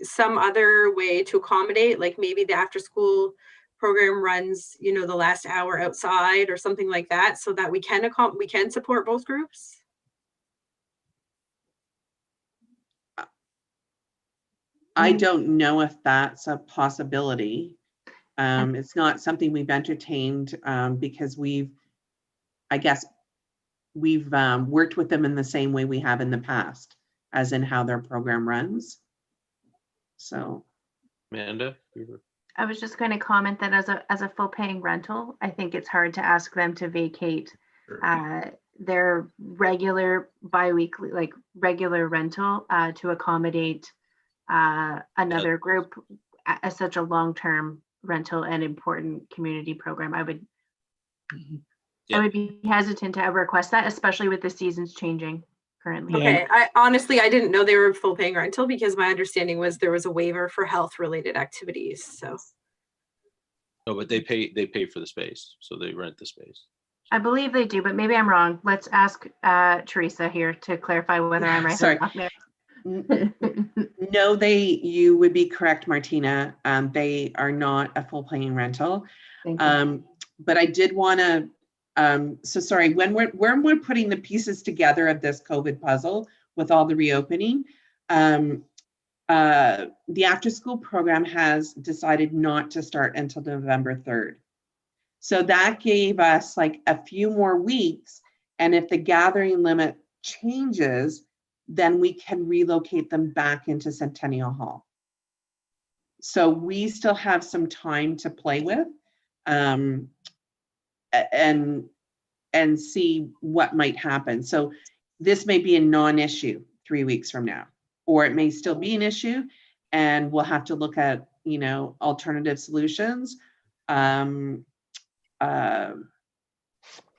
some other way to accommodate, like maybe the after school program runs, the last hour outside or something like that, so that we can support both groups? I don't know if that's a possibility. It's not something we've entertained because I guess we've worked with them in the same way we have in the past, as in how their program runs. So, Amanda? I was just going to comment that as a full paying rental, I think it's hard to ask them to vacate Sure. their regular biweekly, like regular rental to accommodate another group as such a long-term rental and important community program. I would be hesitant to ever request that, especially with the seasons changing currently. Yeah. Okay, I didn't know they were full paying rental because my understanding was there was a waiver for health related activities, so. No, but they pay for the space, so they rent the space. I believe they do, but maybe I'm wrong. Let's ask Teresa here to clarify whether I'm right. Sorry. Or not there. No, you would be correct, Martina. They are not a full paying rental. Thank you. But I did want to, so sorry, when we're putting the pieces together of this COVID puzzle with all the reopening, the after school program has decided not to start until November 3rd. So that gave us like a few more weeks. And if the gathering limit changes, then we can relocate them back into Centennial Hall. So we still have some time to play with and see what might happen. So this may be a non-issue 3 weeks from now, or it may still be an issue and we'll have to look at, alternative solutions.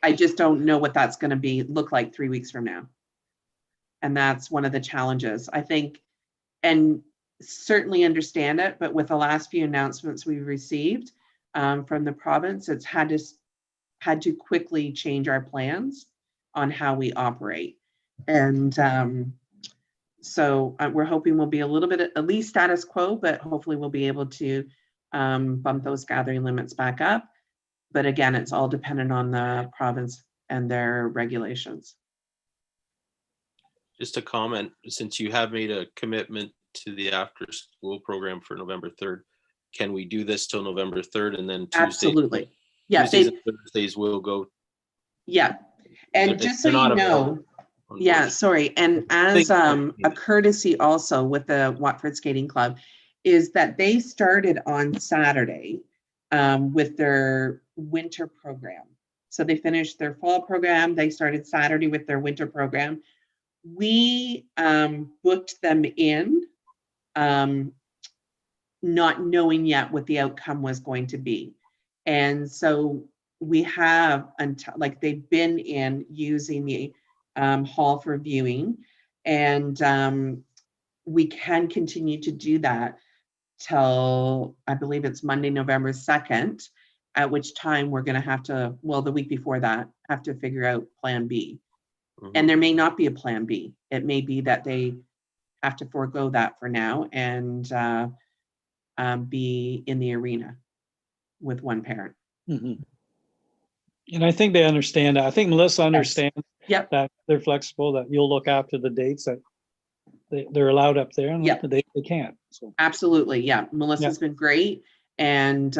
I just don't know what that's going to look like 3 weeks from now. And that's one of the challenges, I think, and certainly understand it, but with the last few announcements we've received from the province, it's had to quickly change our plans on how we operate. And so we're hoping we'll be a little bit at least status quo, but hopefully we'll be able to bump those gathering limits back up. But again, it's all dependent on the province and their regulations. Just a comment, since you have made a commitment to the after school program for November 3rd, can we do this till November 3rd and then Tuesdays? Absolutely. Yeah. Tuesdays and Thursdays will go. Yeah. And just so They're you not know, available, yeah, unfortunately. sorry. And as a courtesy also with the Watford Skating Club is that they started on Saturday with their winter program. So they finished their fall program. They started Saturday with their winter program. We booked them in, not knowing yet what the outcome was going to be. And so we have, until like they've been in using the hall for viewing, and we can continue to do that till I believe it's Monday, November 2nd, at which time we're going to have to, well, the week before that, have to figure out plan B. And there may not be a plan B. It may be that they have to forego that for now and be in the arena with one parent. Mhm. And I think they understand that. I think Melissa understands Yep. that they're flexible, that you'll look after the dates that they're allowed up there and Yep. the dates they can't. So Absolutely. Yeah. Melissa's been great. And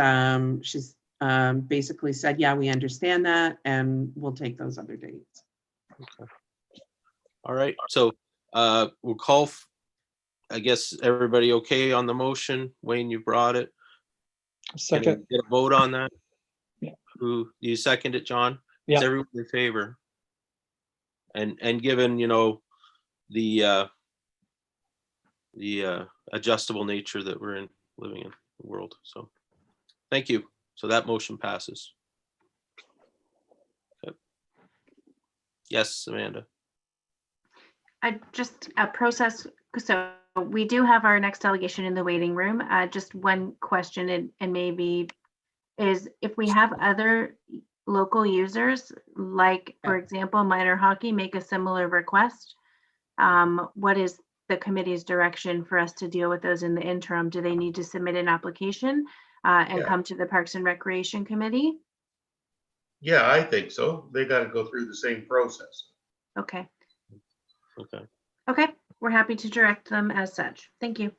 she's basically said, yeah, we understand that and we'll take those other dates. Okay. All right. So we'll call, I guess, everybody okay on the motion? Wayne, you brought it. Can second, we get a vote on that? Yeah. Who, you second it, John? Yeah. Is everyone in favor? And given, the adjustable nature that we're living in the world. So thank you. So that motion passes. Okay. Yes, Amanda. Just a process. So we do have our next delegation in the waiting room. Just one question and maybe is if we have other local users, like for example, minor hockey, make a similar request. What is the committee's direction for us to deal with those in the interim? Do they need to submit an application and Yeah. come to the Parks and Recreation Committee? Yeah, I think so. They got to go through the same process. Okay. Okay. Okay, we're happy to direct them as such. Thank you.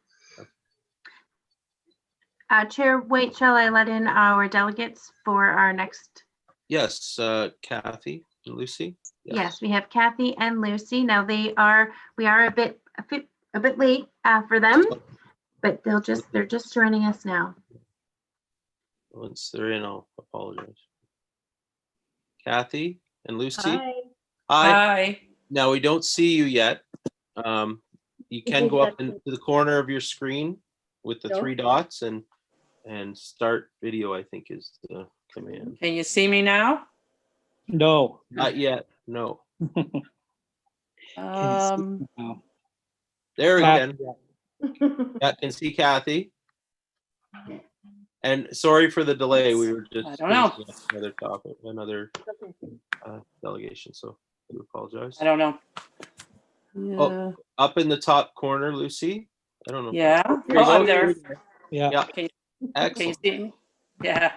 Chair White, shall I let in our delegates for our next? Yes, Kathy and Lucy. Yes, we have Kathy and Lucy. Now we are a bit late for them, but they're just joining us now. Once they're in, I'll apologize. Kathy and Lucy? Hi. Hi. Hi. Now, we don't see you yet. You can go up into the corner of your screen with the No. 3 dots and start video, I think is the command. Can you see me now? No. Not yet, no. No. There we Kathy, can. I can see Kathy. And sorry for the delay, we were just. I don't know. finishing up Another topic, another delegation, so I do apologize. I don't know. Oh. Up in the top corner, Lucy? I don't know. Yeah. There Oh, you go. I'm there. Yeah. Yeah, Can you excellent. see me? Yeah.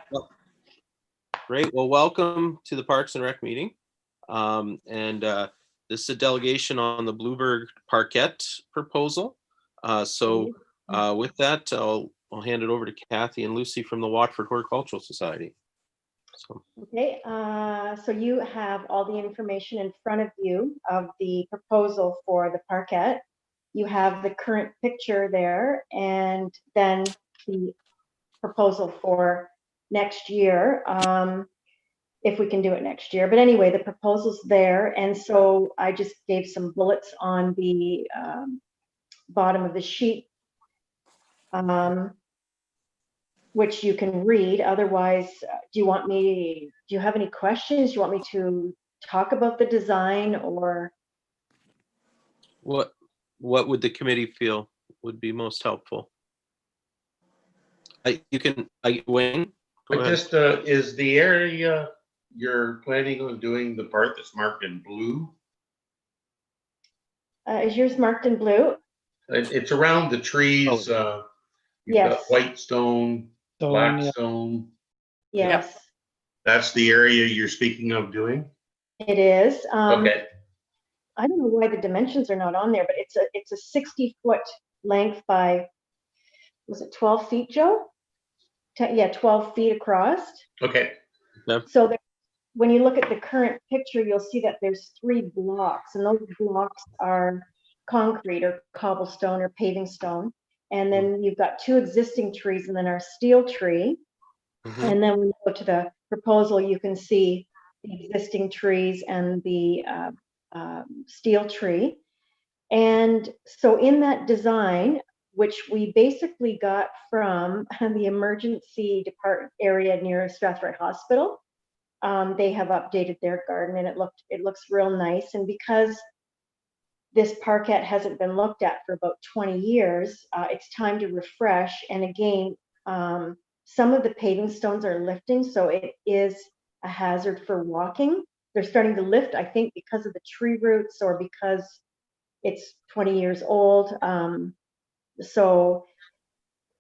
Great. Well, welcome to the Parks and Rec meeting. This is a delegation on the Bluebird Parkette proposal. With that, I'll hand it over to Kathy and Lucy from the Watford Horticultural Society. So, Okay, so you have all the information in front of you of the proposal for the parquet. You have the current picture there and then the proposal for next year, if we can do it next year. But anyway, the proposal's there. And so I just gave some bullets on the bottom of the sheet, which you can read. Otherwise, do you have any questions? Do you want me to talk about the design or? what would the committee feel would be most helpful? Wayne? Go ahead. Just, is the area you're planning on doing the part that's marked in blue? Is yours marked in blue? It's around the trees, you've got Yes. white stone, So, black yeah. stone. Yes, That's the area you're speaking of doing? it is. Okay, I don't know why the dimensions are not on there, but it's a 60-foot length by, was it 12 feet, Joe? Yeah, 12 feet across. okay, So when you look at the current picture, you'll see that there's 3 blocks, and those blocks are concrete or cobblestone or paving stone. And then you've got 2 existing trees and then our steel tree. Mhm. And then when you go to the proposal, you can see the existing trees and the steel tree. And so in that design, which we basically got from the emergency department area near Strathroy Hospital, they have updated their garden and it looks real nice. And because this parquet hasn't been looked at for about 20 years, it's time to refresh. And again, some of the paving stones are lifting, so it is a hazard for walking. They're starting to lift, I think, because of the tree roots or because it's 20 years old. So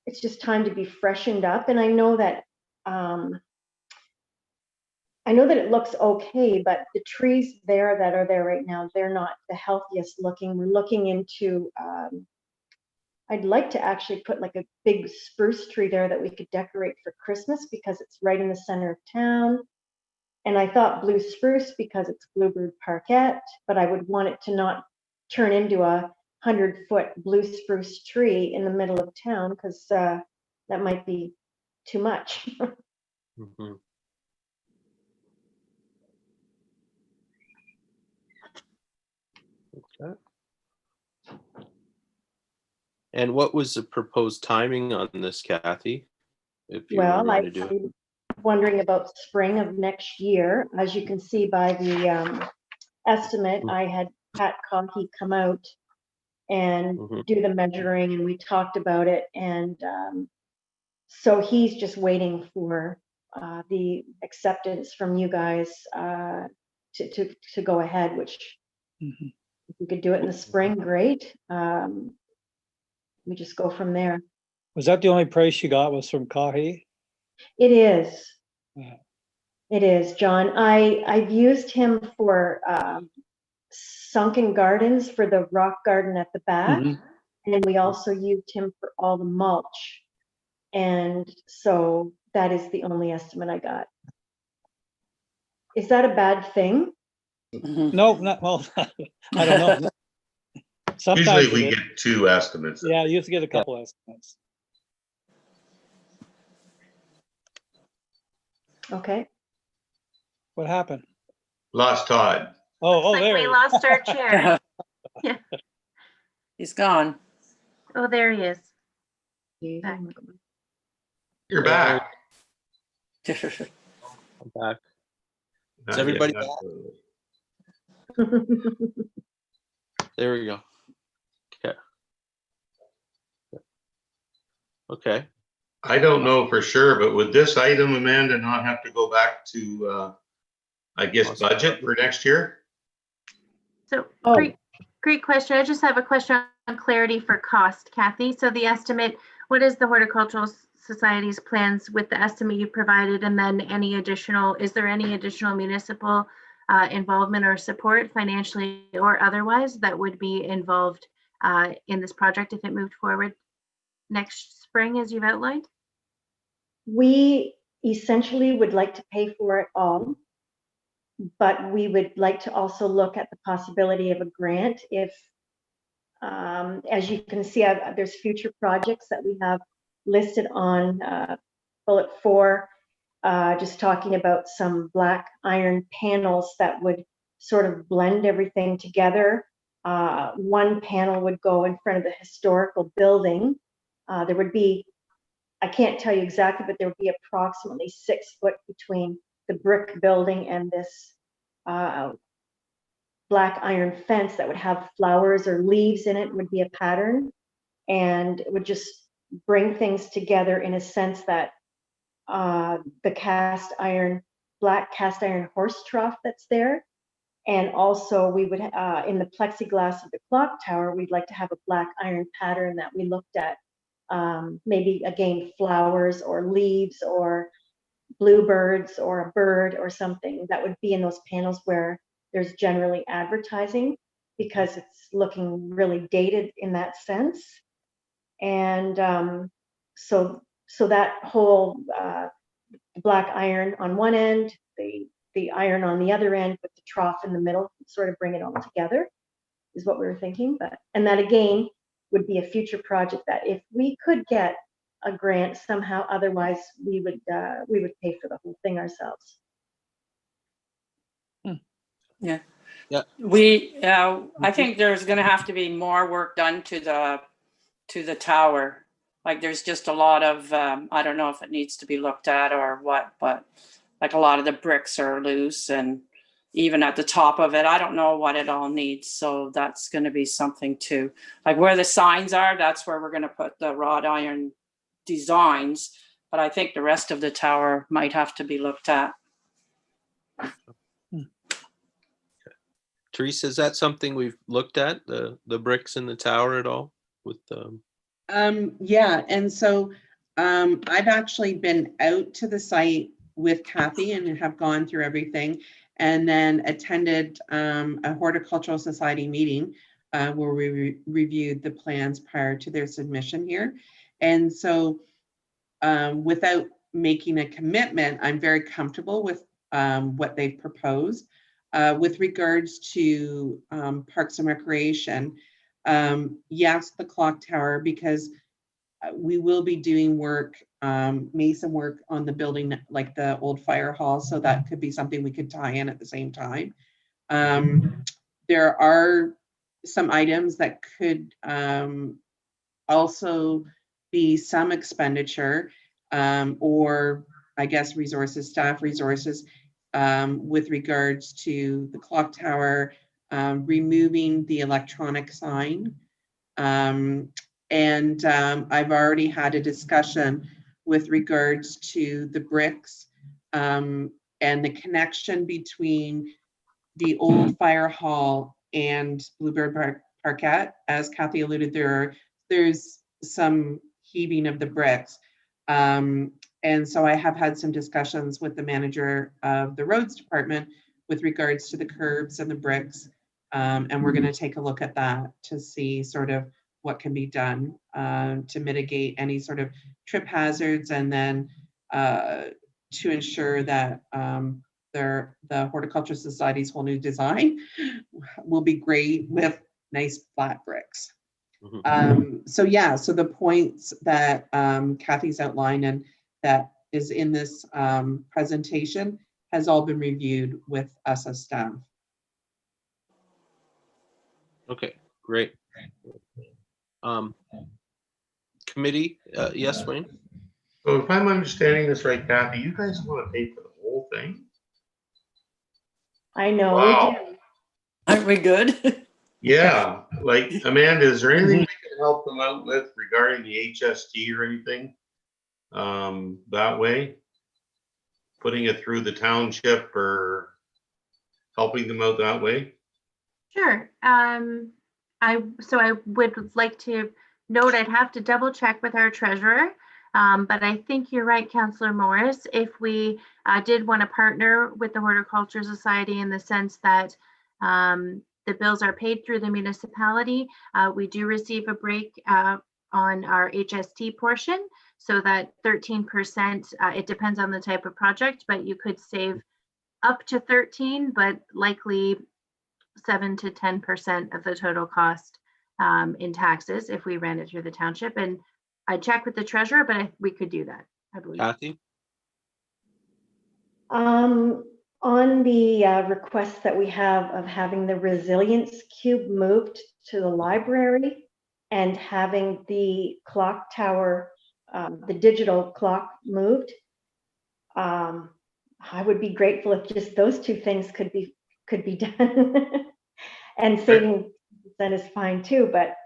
it's just time to be freshened up. And I know that it looks okay, but the trees there that are there right now, they're not the healthiest looking. We're looking into, I'd like to actually put like a big spruce tree there that we could decorate for Christmas because it's right in the center of town. And I thought blue spruce because it's Bluebird Parkette, but I would want it to not turn into a 100-foot blue spruce tree in the middle of town because that might be too much. Mhm. Okay. And what was the proposed timing on this, Kathy? If you were Well, going to do it? I'm wondering about spring of next year. As you can see by the estimate, I had Pat Conkey come out and Mhm. do the measuring, and we talked about it. And so he's just waiting for the acceptance from you guys to go ahead, which Mhm. if we could do it in the spring, great. We just go from there. Was that the only price you got was from Kahi? It is. Yeah. It is, John. I've used him for sunken gardens for the rock garden at the back. Mhm. And we also used him for all the mulch. And so that is the only estimate I got. Is that a bad thing? Mhm. No, not, well, I don't know. Sometimes usually we it is. get 2 estimates. Yeah, you used to get a couple estimates. Okay. What happened? Lost Todd. Oh, Looks like there. we he is. lost our chair. He's gone. Oh, there he is. Yeah. You're There. back. I'm back. Not Is everybody yet, back? absolutely. There we go. Okay. Okay. I don't know for sure, but would this item, Amanda, not have to go back to, I guess, budget for next year? So Oh. great question. I just have a question on clarity for cost, Kathy. So the estimate, what is the Horticultural Society's plans with the estimate you provided, and then any additional, is there any additional municipal involvement or support financially or otherwise that would be involved in this project if it moved forward next spring as you've outlined? We essentially would like to pay for it all, but we would like to also look at the possibility of a grant if, as you can see, there's future projects that we have listed on bullet 4, just talking about some black iron panels that would sort of blend everything together. One panel would go in front of the historical building. There would be, I can't tell you exactly, but there would be approximately 6 foot between the brick building and this black iron fence that would have flowers or leaves in it, would be a pattern. And it would just bring things together in a sense that the black cast iron horse trough that's there. And also we would, in the plexiglass of the clock tower, we'd like to have a black iron pattern that we looked at. Maybe again, flowers or leaves or bluebirds or a bird or something that would be in those panels where there's generally advertising, because it's looking really dated in that sense. And so that whole black iron on one end, the iron on the other end with the trough in the middle, sort of bring it all together is what we were thinking. And that again would be a future project that if we could get a grant somehow, otherwise we would pay for the whole thing ourselves. Yeah. Yeah. I think there's going to have to be more work done to the tower. Like there's just a lot of, I don't know if it needs to be looked at or what, but like a lot of the bricks are loose, and even at the top of it, I don't know what it all needs. So that's going to be something too. Like where the signs are, that's where we're going to put the wrought iron designs. But I think the rest of the tower might have to be looked at. Teresa, is that something we've looked at, the bricks in the tower at all with Yeah, and so I've actually been out to the site with Kathy and have gone through everything, and then attended a Horticultural Society meeting where we reviewed the plans prior to their submission here. And so without making a commitment, I'm very comfortable with what they've proposed. With regards to Parks and Recreation, yes, the clock tower, because we will be doing work, mason work on the building, like the old fire hall. So that could be something we could tie in at the same time. There are some items that could also be some expenditure, or I guess resources, staff resources, with regards to the clock tower, removing the electronic sign. And I've already had a discussion with regards to the bricks and the connection between the old fire hall and Bluebird Parkette. As Kathy alluded, there's some heaving of the bricks. And so I have had some discussions with the manager of the roads department with regards to the curbs and the bricks. And we're going to take a look at that to see sort of what can be done to mitigate any sort of trip hazards, and then to ensure that the Horticulture Society's whole new design will be great with nice flat bricks. So yeah, so the points that Kathy's outlined and that is in this presentation has all been reviewed with us as staff. Okay, great. Committee, yes, Wayne? So if I'm understanding this right, Kathy, you guys want to pay for the whole thing? I know, Wow. we do. Aren't we good? Yeah, like Amanda, is there anything we can help them out with regarding the HST or anything? That way? Putting it through the township or helping them out that way? Sure. So I would like to note, I'd have to double check with our treasurer. But I think you're right, Councillor Morris. If we did want to partner with the Horticulture Society in the sense that the bills are paid through the municipality, we do receive a break on our HST portion, so that 13%, it depends on the type of project, but you could save up to 13, but likely 7 to 10% of the total cost in taxes if we ran it through the township. And I checked with the treasurer, but we could do that, I believe. Kathy? On the request that we have of having the resilience cube moved to the library and having the clock tower, the digital clock moved, I would be grateful if just those two things could be done. And saving % is fine too, but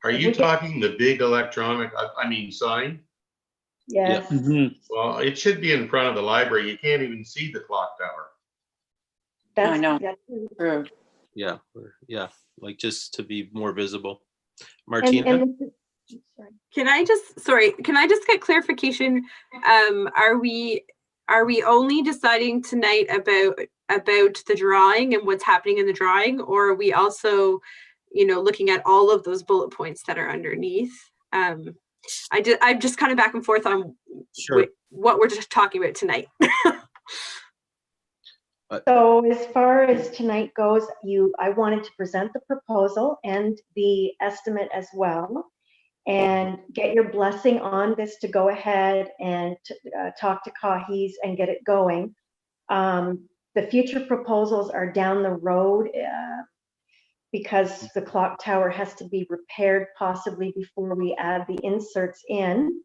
Are if you we can- talking the big electronic, I mean sign? yes. Mhm. Well, it should be in front of the library. You can't even see the clock tower. That's, I know. that's- True. Yeah, yeah, like just to be more visible. and- Martina? and this is- sorry. Can I just get clarification? Are we only deciding tonight about the drawing and what's happening in the drawing, or are we also, looking at all of those bullet points that are underneath? I'm just kind of back and forth on Sure. what we're just talking about tonight. So as far as tonight goes, I wanted to present the proposal and the estimate as well, and get your blessing on this to go ahead and talk to Cahys and get it going. The future proposals are down the road because the clock tower has to be repaired possibly before we add the inserts in,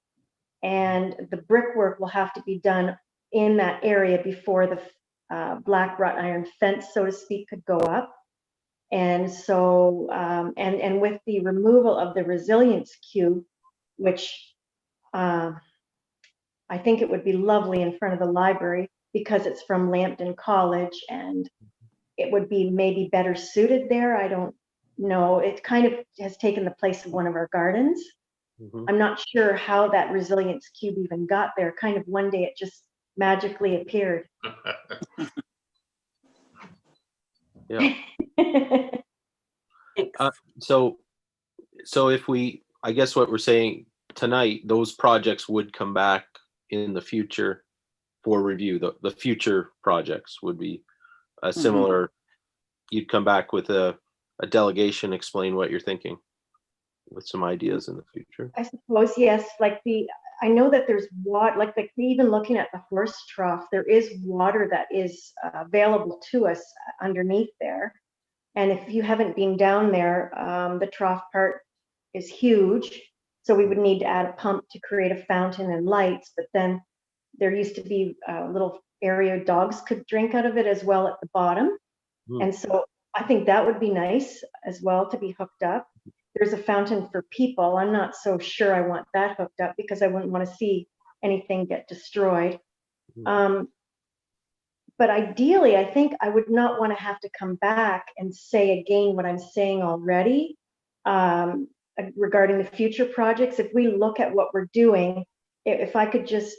and the brickwork will have to be done in that area before the black wrought iron fence, so to speak, could go up. And so, and with the removal of the resilience cube, which I think it would be lovely in front of the library because it's from Lambton College and it would be maybe better suited there. I don't know. It kind of has taken the place of one of our gardens. Mhm. I'm not sure how that resilience cube even got there. Kind of one day it just magically appeared. Yeah. Thanks. So if I guess what we're saying tonight, those projects would come back in the future for review. The future projects would be a similar, you'd come back with a delegation, explain what you're thinking with some ideas in the future. I suppose, yes, I know that there's water, like even looking at the horse trough, there is water that is available to us underneath there. And if you haven't been down there, the trough part is huge. So we would need to add a pump to create a fountain and lights, but then there used to be a little area dogs could drink out of it as well at the bottom. Hmm. And so I think that would be nice as well to be hooked up. There's a fountain for people. I'm not so sure I want that hooked up because I wouldn't want to see anything get destroyed. But ideally, I think I would not want to have to come back and say again what I'm saying already regarding the future projects. If we look at what we're doing, if I could just,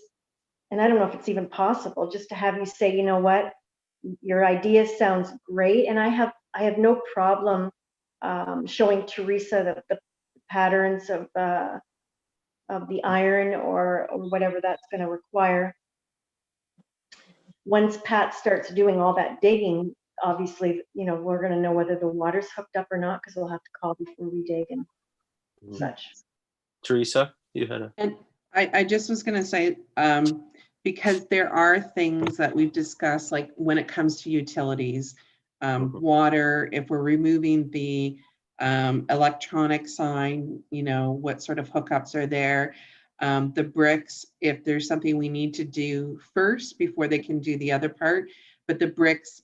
and I don't know if it's even possible, just to have you say, you know what, your idea sounds great, and I have no problem showing Teresa the patterns of the iron or whatever that's going to require. Once Pat starts doing all that digging, obviously, we're going to know whether the water's hooked up or not, because we'll have to call before we dig and such. Teresa, you had a. And I just was going to say, because there are things that we've discussed, like when it comes to utilities, Mhm. water, if we're removing the electronic sign, you know, what sort of hookups are there? The bricks, if there's something we need to do first before they can do the other part, but the bricks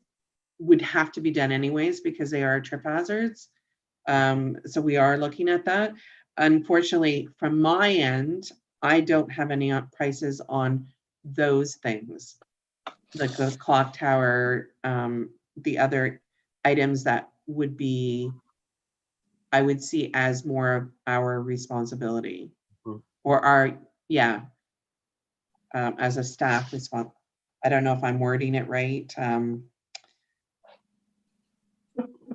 would have to be done anyways because they are trip hazards. So we are looking at that. Unfortunately, from my end, I don't have any prices on those things, like the clock tower, the other items that would be, I would see as more of our responsibility, Mhm. or our, yeah, as a staff response. I don't know if I'm wording it right.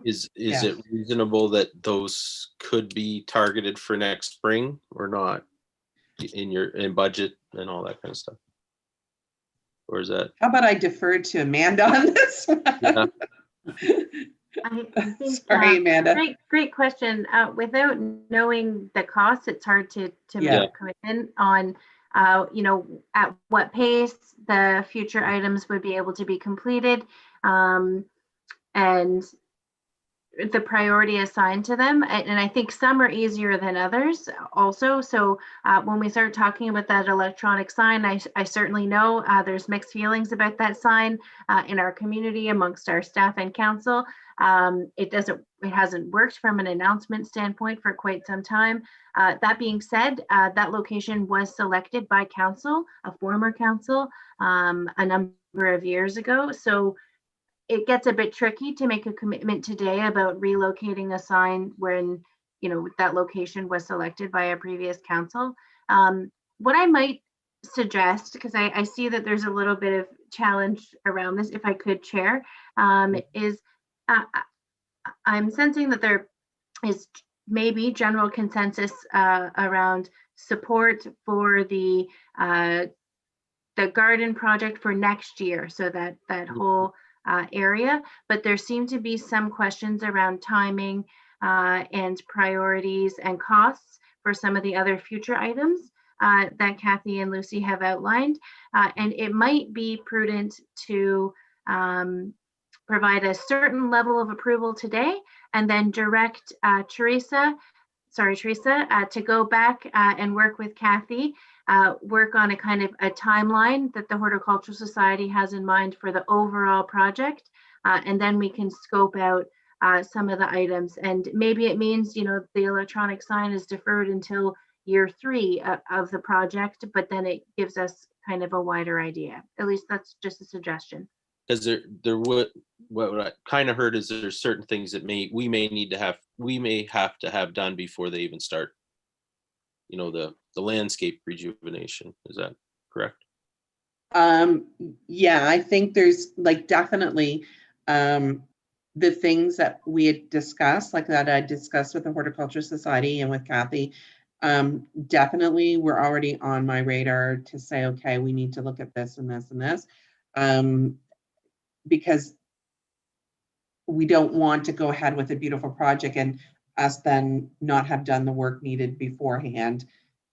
Is Yeah. it reasonable that those could be targeted for next spring or not? In budget and all that kind of stuff? Or is that, How about I defer to Amanda on this one? yeah, I think, Sorry, Amanda. great question. Without knowing the cost, it's hard to Yeah. make a commitment on, you know, at what pace the future items would be able to be completed, and the priority assigned to them. And I think some are easier than others also. So when we start talking about that electronic sign, I certainly know there's mixed feelings about that sign in our community amongst our staff and council. It hasn't worked from an announcement standpoint for quite some time. That being said, that location was selected by council, a former council, a number of years ago. So it gets a bit tricky to make a commitment today about relocating a sign when, you know, that location was selected by a previous council. What I might suggest, because I see that there's a little bit of challenge around this, if I could, Chair, is I'm sensing that there is maybe general consensus around support for the garden project for next year, so that whole area, but there seem to be some questions around timing and priorities and costs for some of the other future items that Kathy and Lucy have outlined. And it might be prudent to provide a certain level of approval today and then direct Teresa, to go back and work with Kathy, work on a kind of a timeline that the Horticultural Society has in mind for the overall project. And then we can scope out some of the items. And maybe it means, you know, the electronic sign is deferred until year 3 of the project, but then it gives us kind of a wider idea. At least that's just a suggestion. because what I kind of heard is there's certain things that we may have to have done before they even start, you know, the landscape rejuvenation. Is that correct? Yeah, I think there's like definitely the things that we had discussed, like that I discussed with the Horticulture Society and with Kathy, definitely were already on my radar to say, okay, we need to look at this and this and this, because we don't want to go ahead with a beautiful project and us then not have done the work needed beforehand.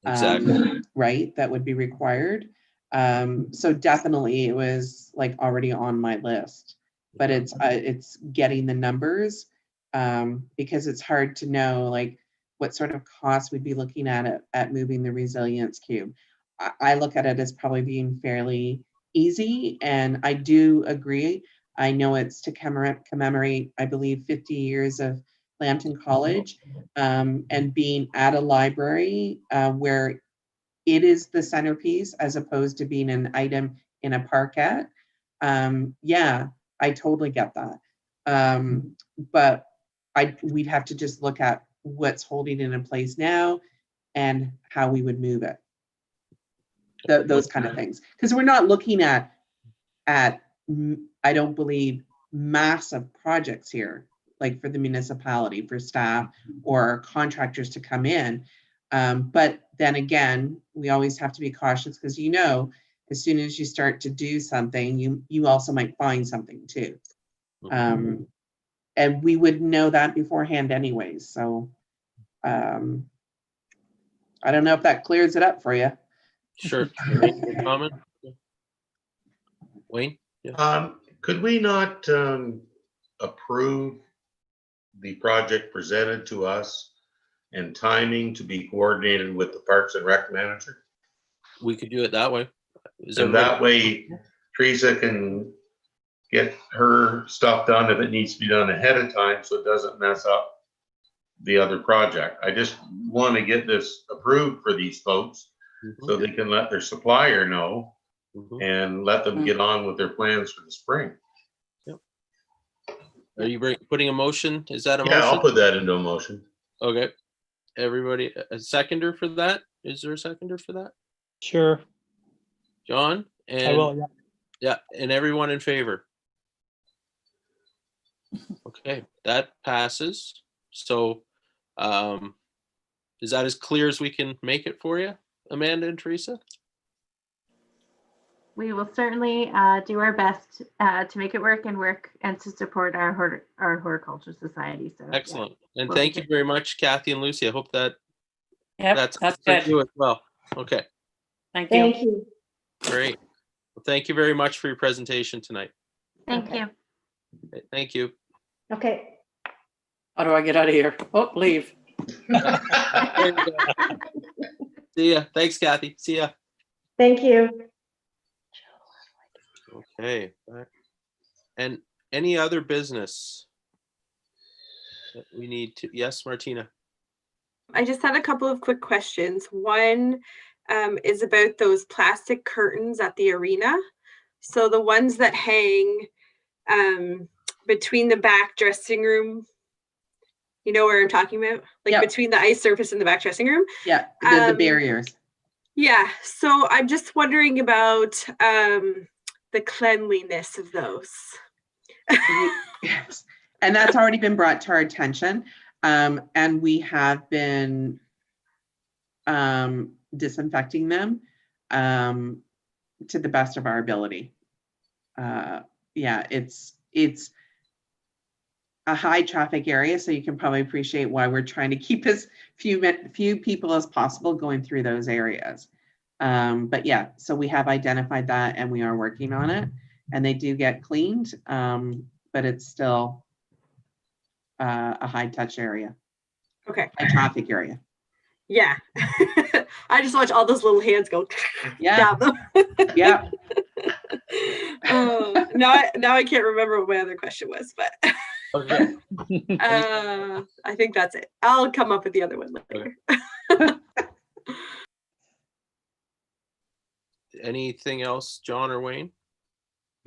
Exactly. Right, that would be required. So definitely it was like already on my list, but it's getting the numbers, because it's hard to know like what sort of costs we'd be looking at moving the resilience cube. I look at it as probably being fairly easy, and I do agree. I know it's to commemorate, I believe, 50 years of Lambton College, and being at a library where it is the centerpiece as opposed to being an item in a parkette. Yeah, I totally get that. But we'd have to just look at what's holding it in place now and how we would move it. Those kind of things. Because we're not looking at, I don't believe, massive projects here, like for the municipality, for staff or contractors to come in. But then again, we always have to be cautious because, you know, as soon as you start to do something, you also might find something too. And we would know that beforehand anyways. So I don't know if that clears it up for you. Sure. Any comment? Wayne? Yeah. Could we not approve the project presented to us and timing to be coordinated with the Parks and Rec manager? We could do it that way. Is And everybody- that way Teresa can get her stuff done if it needs to be done ahead of time, so it doesn't mess up the other project. I just want to get this approved for these folks so they can let their supplier know Mhm. and let them get on with their plans for the spring. Are you putting a motion? Is that a Yeah, I'll motion? put that into a motion. Okay. Everybody, a seconder for that? Is there a seconder for that? Sure, John? I And will, yeah. yeah, and everyone in favor? Okay, that passes. So, is that as clear as we can make it for you, Amanda and Teresa? We will certainly do our best to make it work and to support our horticulture society. So yeah. Excellent. And Well, thank you okay. very much, Kathy and Lucy. I hope that Yep, that's that's for good. you as well. Okay, Thank you. Thank you. great. Well, thank you very much for your presentation tonight. Thank Okay. you. Okay, thank you. Okay. How do I get out of here? Oh, leave. There you go. See ya. Thanks, Kathy. See ya. Thank you. Okay. And any other business that we need to, yes, Martina? I just had a couple of quick questions. One is about those plastic curtains at the arena. So the ones that hang between the back dressing room, you know where I'm talking about? Like Yep. between the ice surface and the back dressing room. Yeah, the Um, barriers. Yeah, so I'm just wondering about the cleanliness of those. Yes. And that's already been brought to our attention. And we have been disinfecting them to the best of our ability. Yeah, it's a high traffic area, so you can probably appreciate why we're trying to keep as few people as possible going through those areas. But yeah, so we have identified that and we are working on it, and they do get cleaned, but it's still a high touch area, Okay, high traffic area. yeah. I just watch all those little hands go Yeah, down them. yeah. Oh, now I can't remember what my other question was, but Okay. I think that's it. I'll come up with the other one later. Anything else, John or Wayne?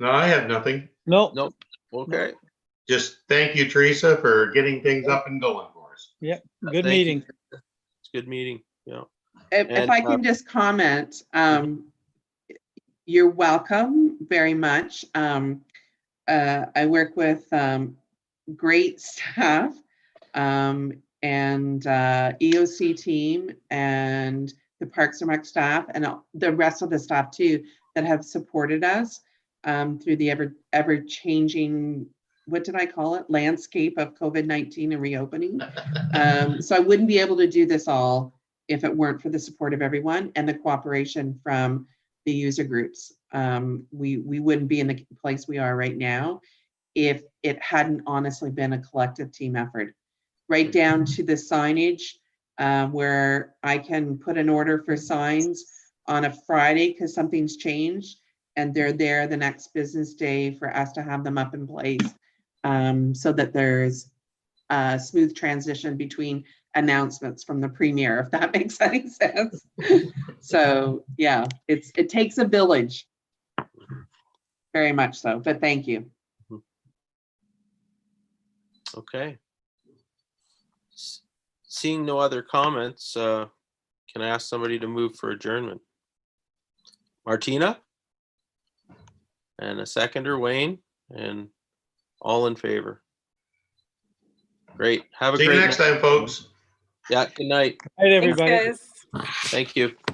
No, I have nothing. No, Nope. Okay. Just thank you, Teresa, for getting things up and going for us. good Thank you. meeting. It's a good meeting. Yeah. If And, I can just comment, you're welcome very much. I work with great staff and EOC team and the Parks and Rec staff and the rest of the staff too that have supported us through the ever changing, what did I call it, landscape of COVID-19 and reopening. So I wouldn't be able to do this all if it weren't for the support of everyone and the cooperation from the user groups. We wouldn't be in the place we are right now if it hadn't honestly been a collective team effort, right down to the signage, where I can put an order for signs on a Friday because something's changed and they're there the next business day for us to have them up in place, so that there's a smooth transition between announcements from the premier, if that makes any sense. So yeah, it takes a village, very much so, but thank you. Okay. Seeing no other comments, can I ask somebody to move for adjournment? Martina? And a seconder, Wayne, and all in favor. Great. Have a See great you next night. time, folks. Yeah, good night. Night, Thanks, everybody. guys. Thank you.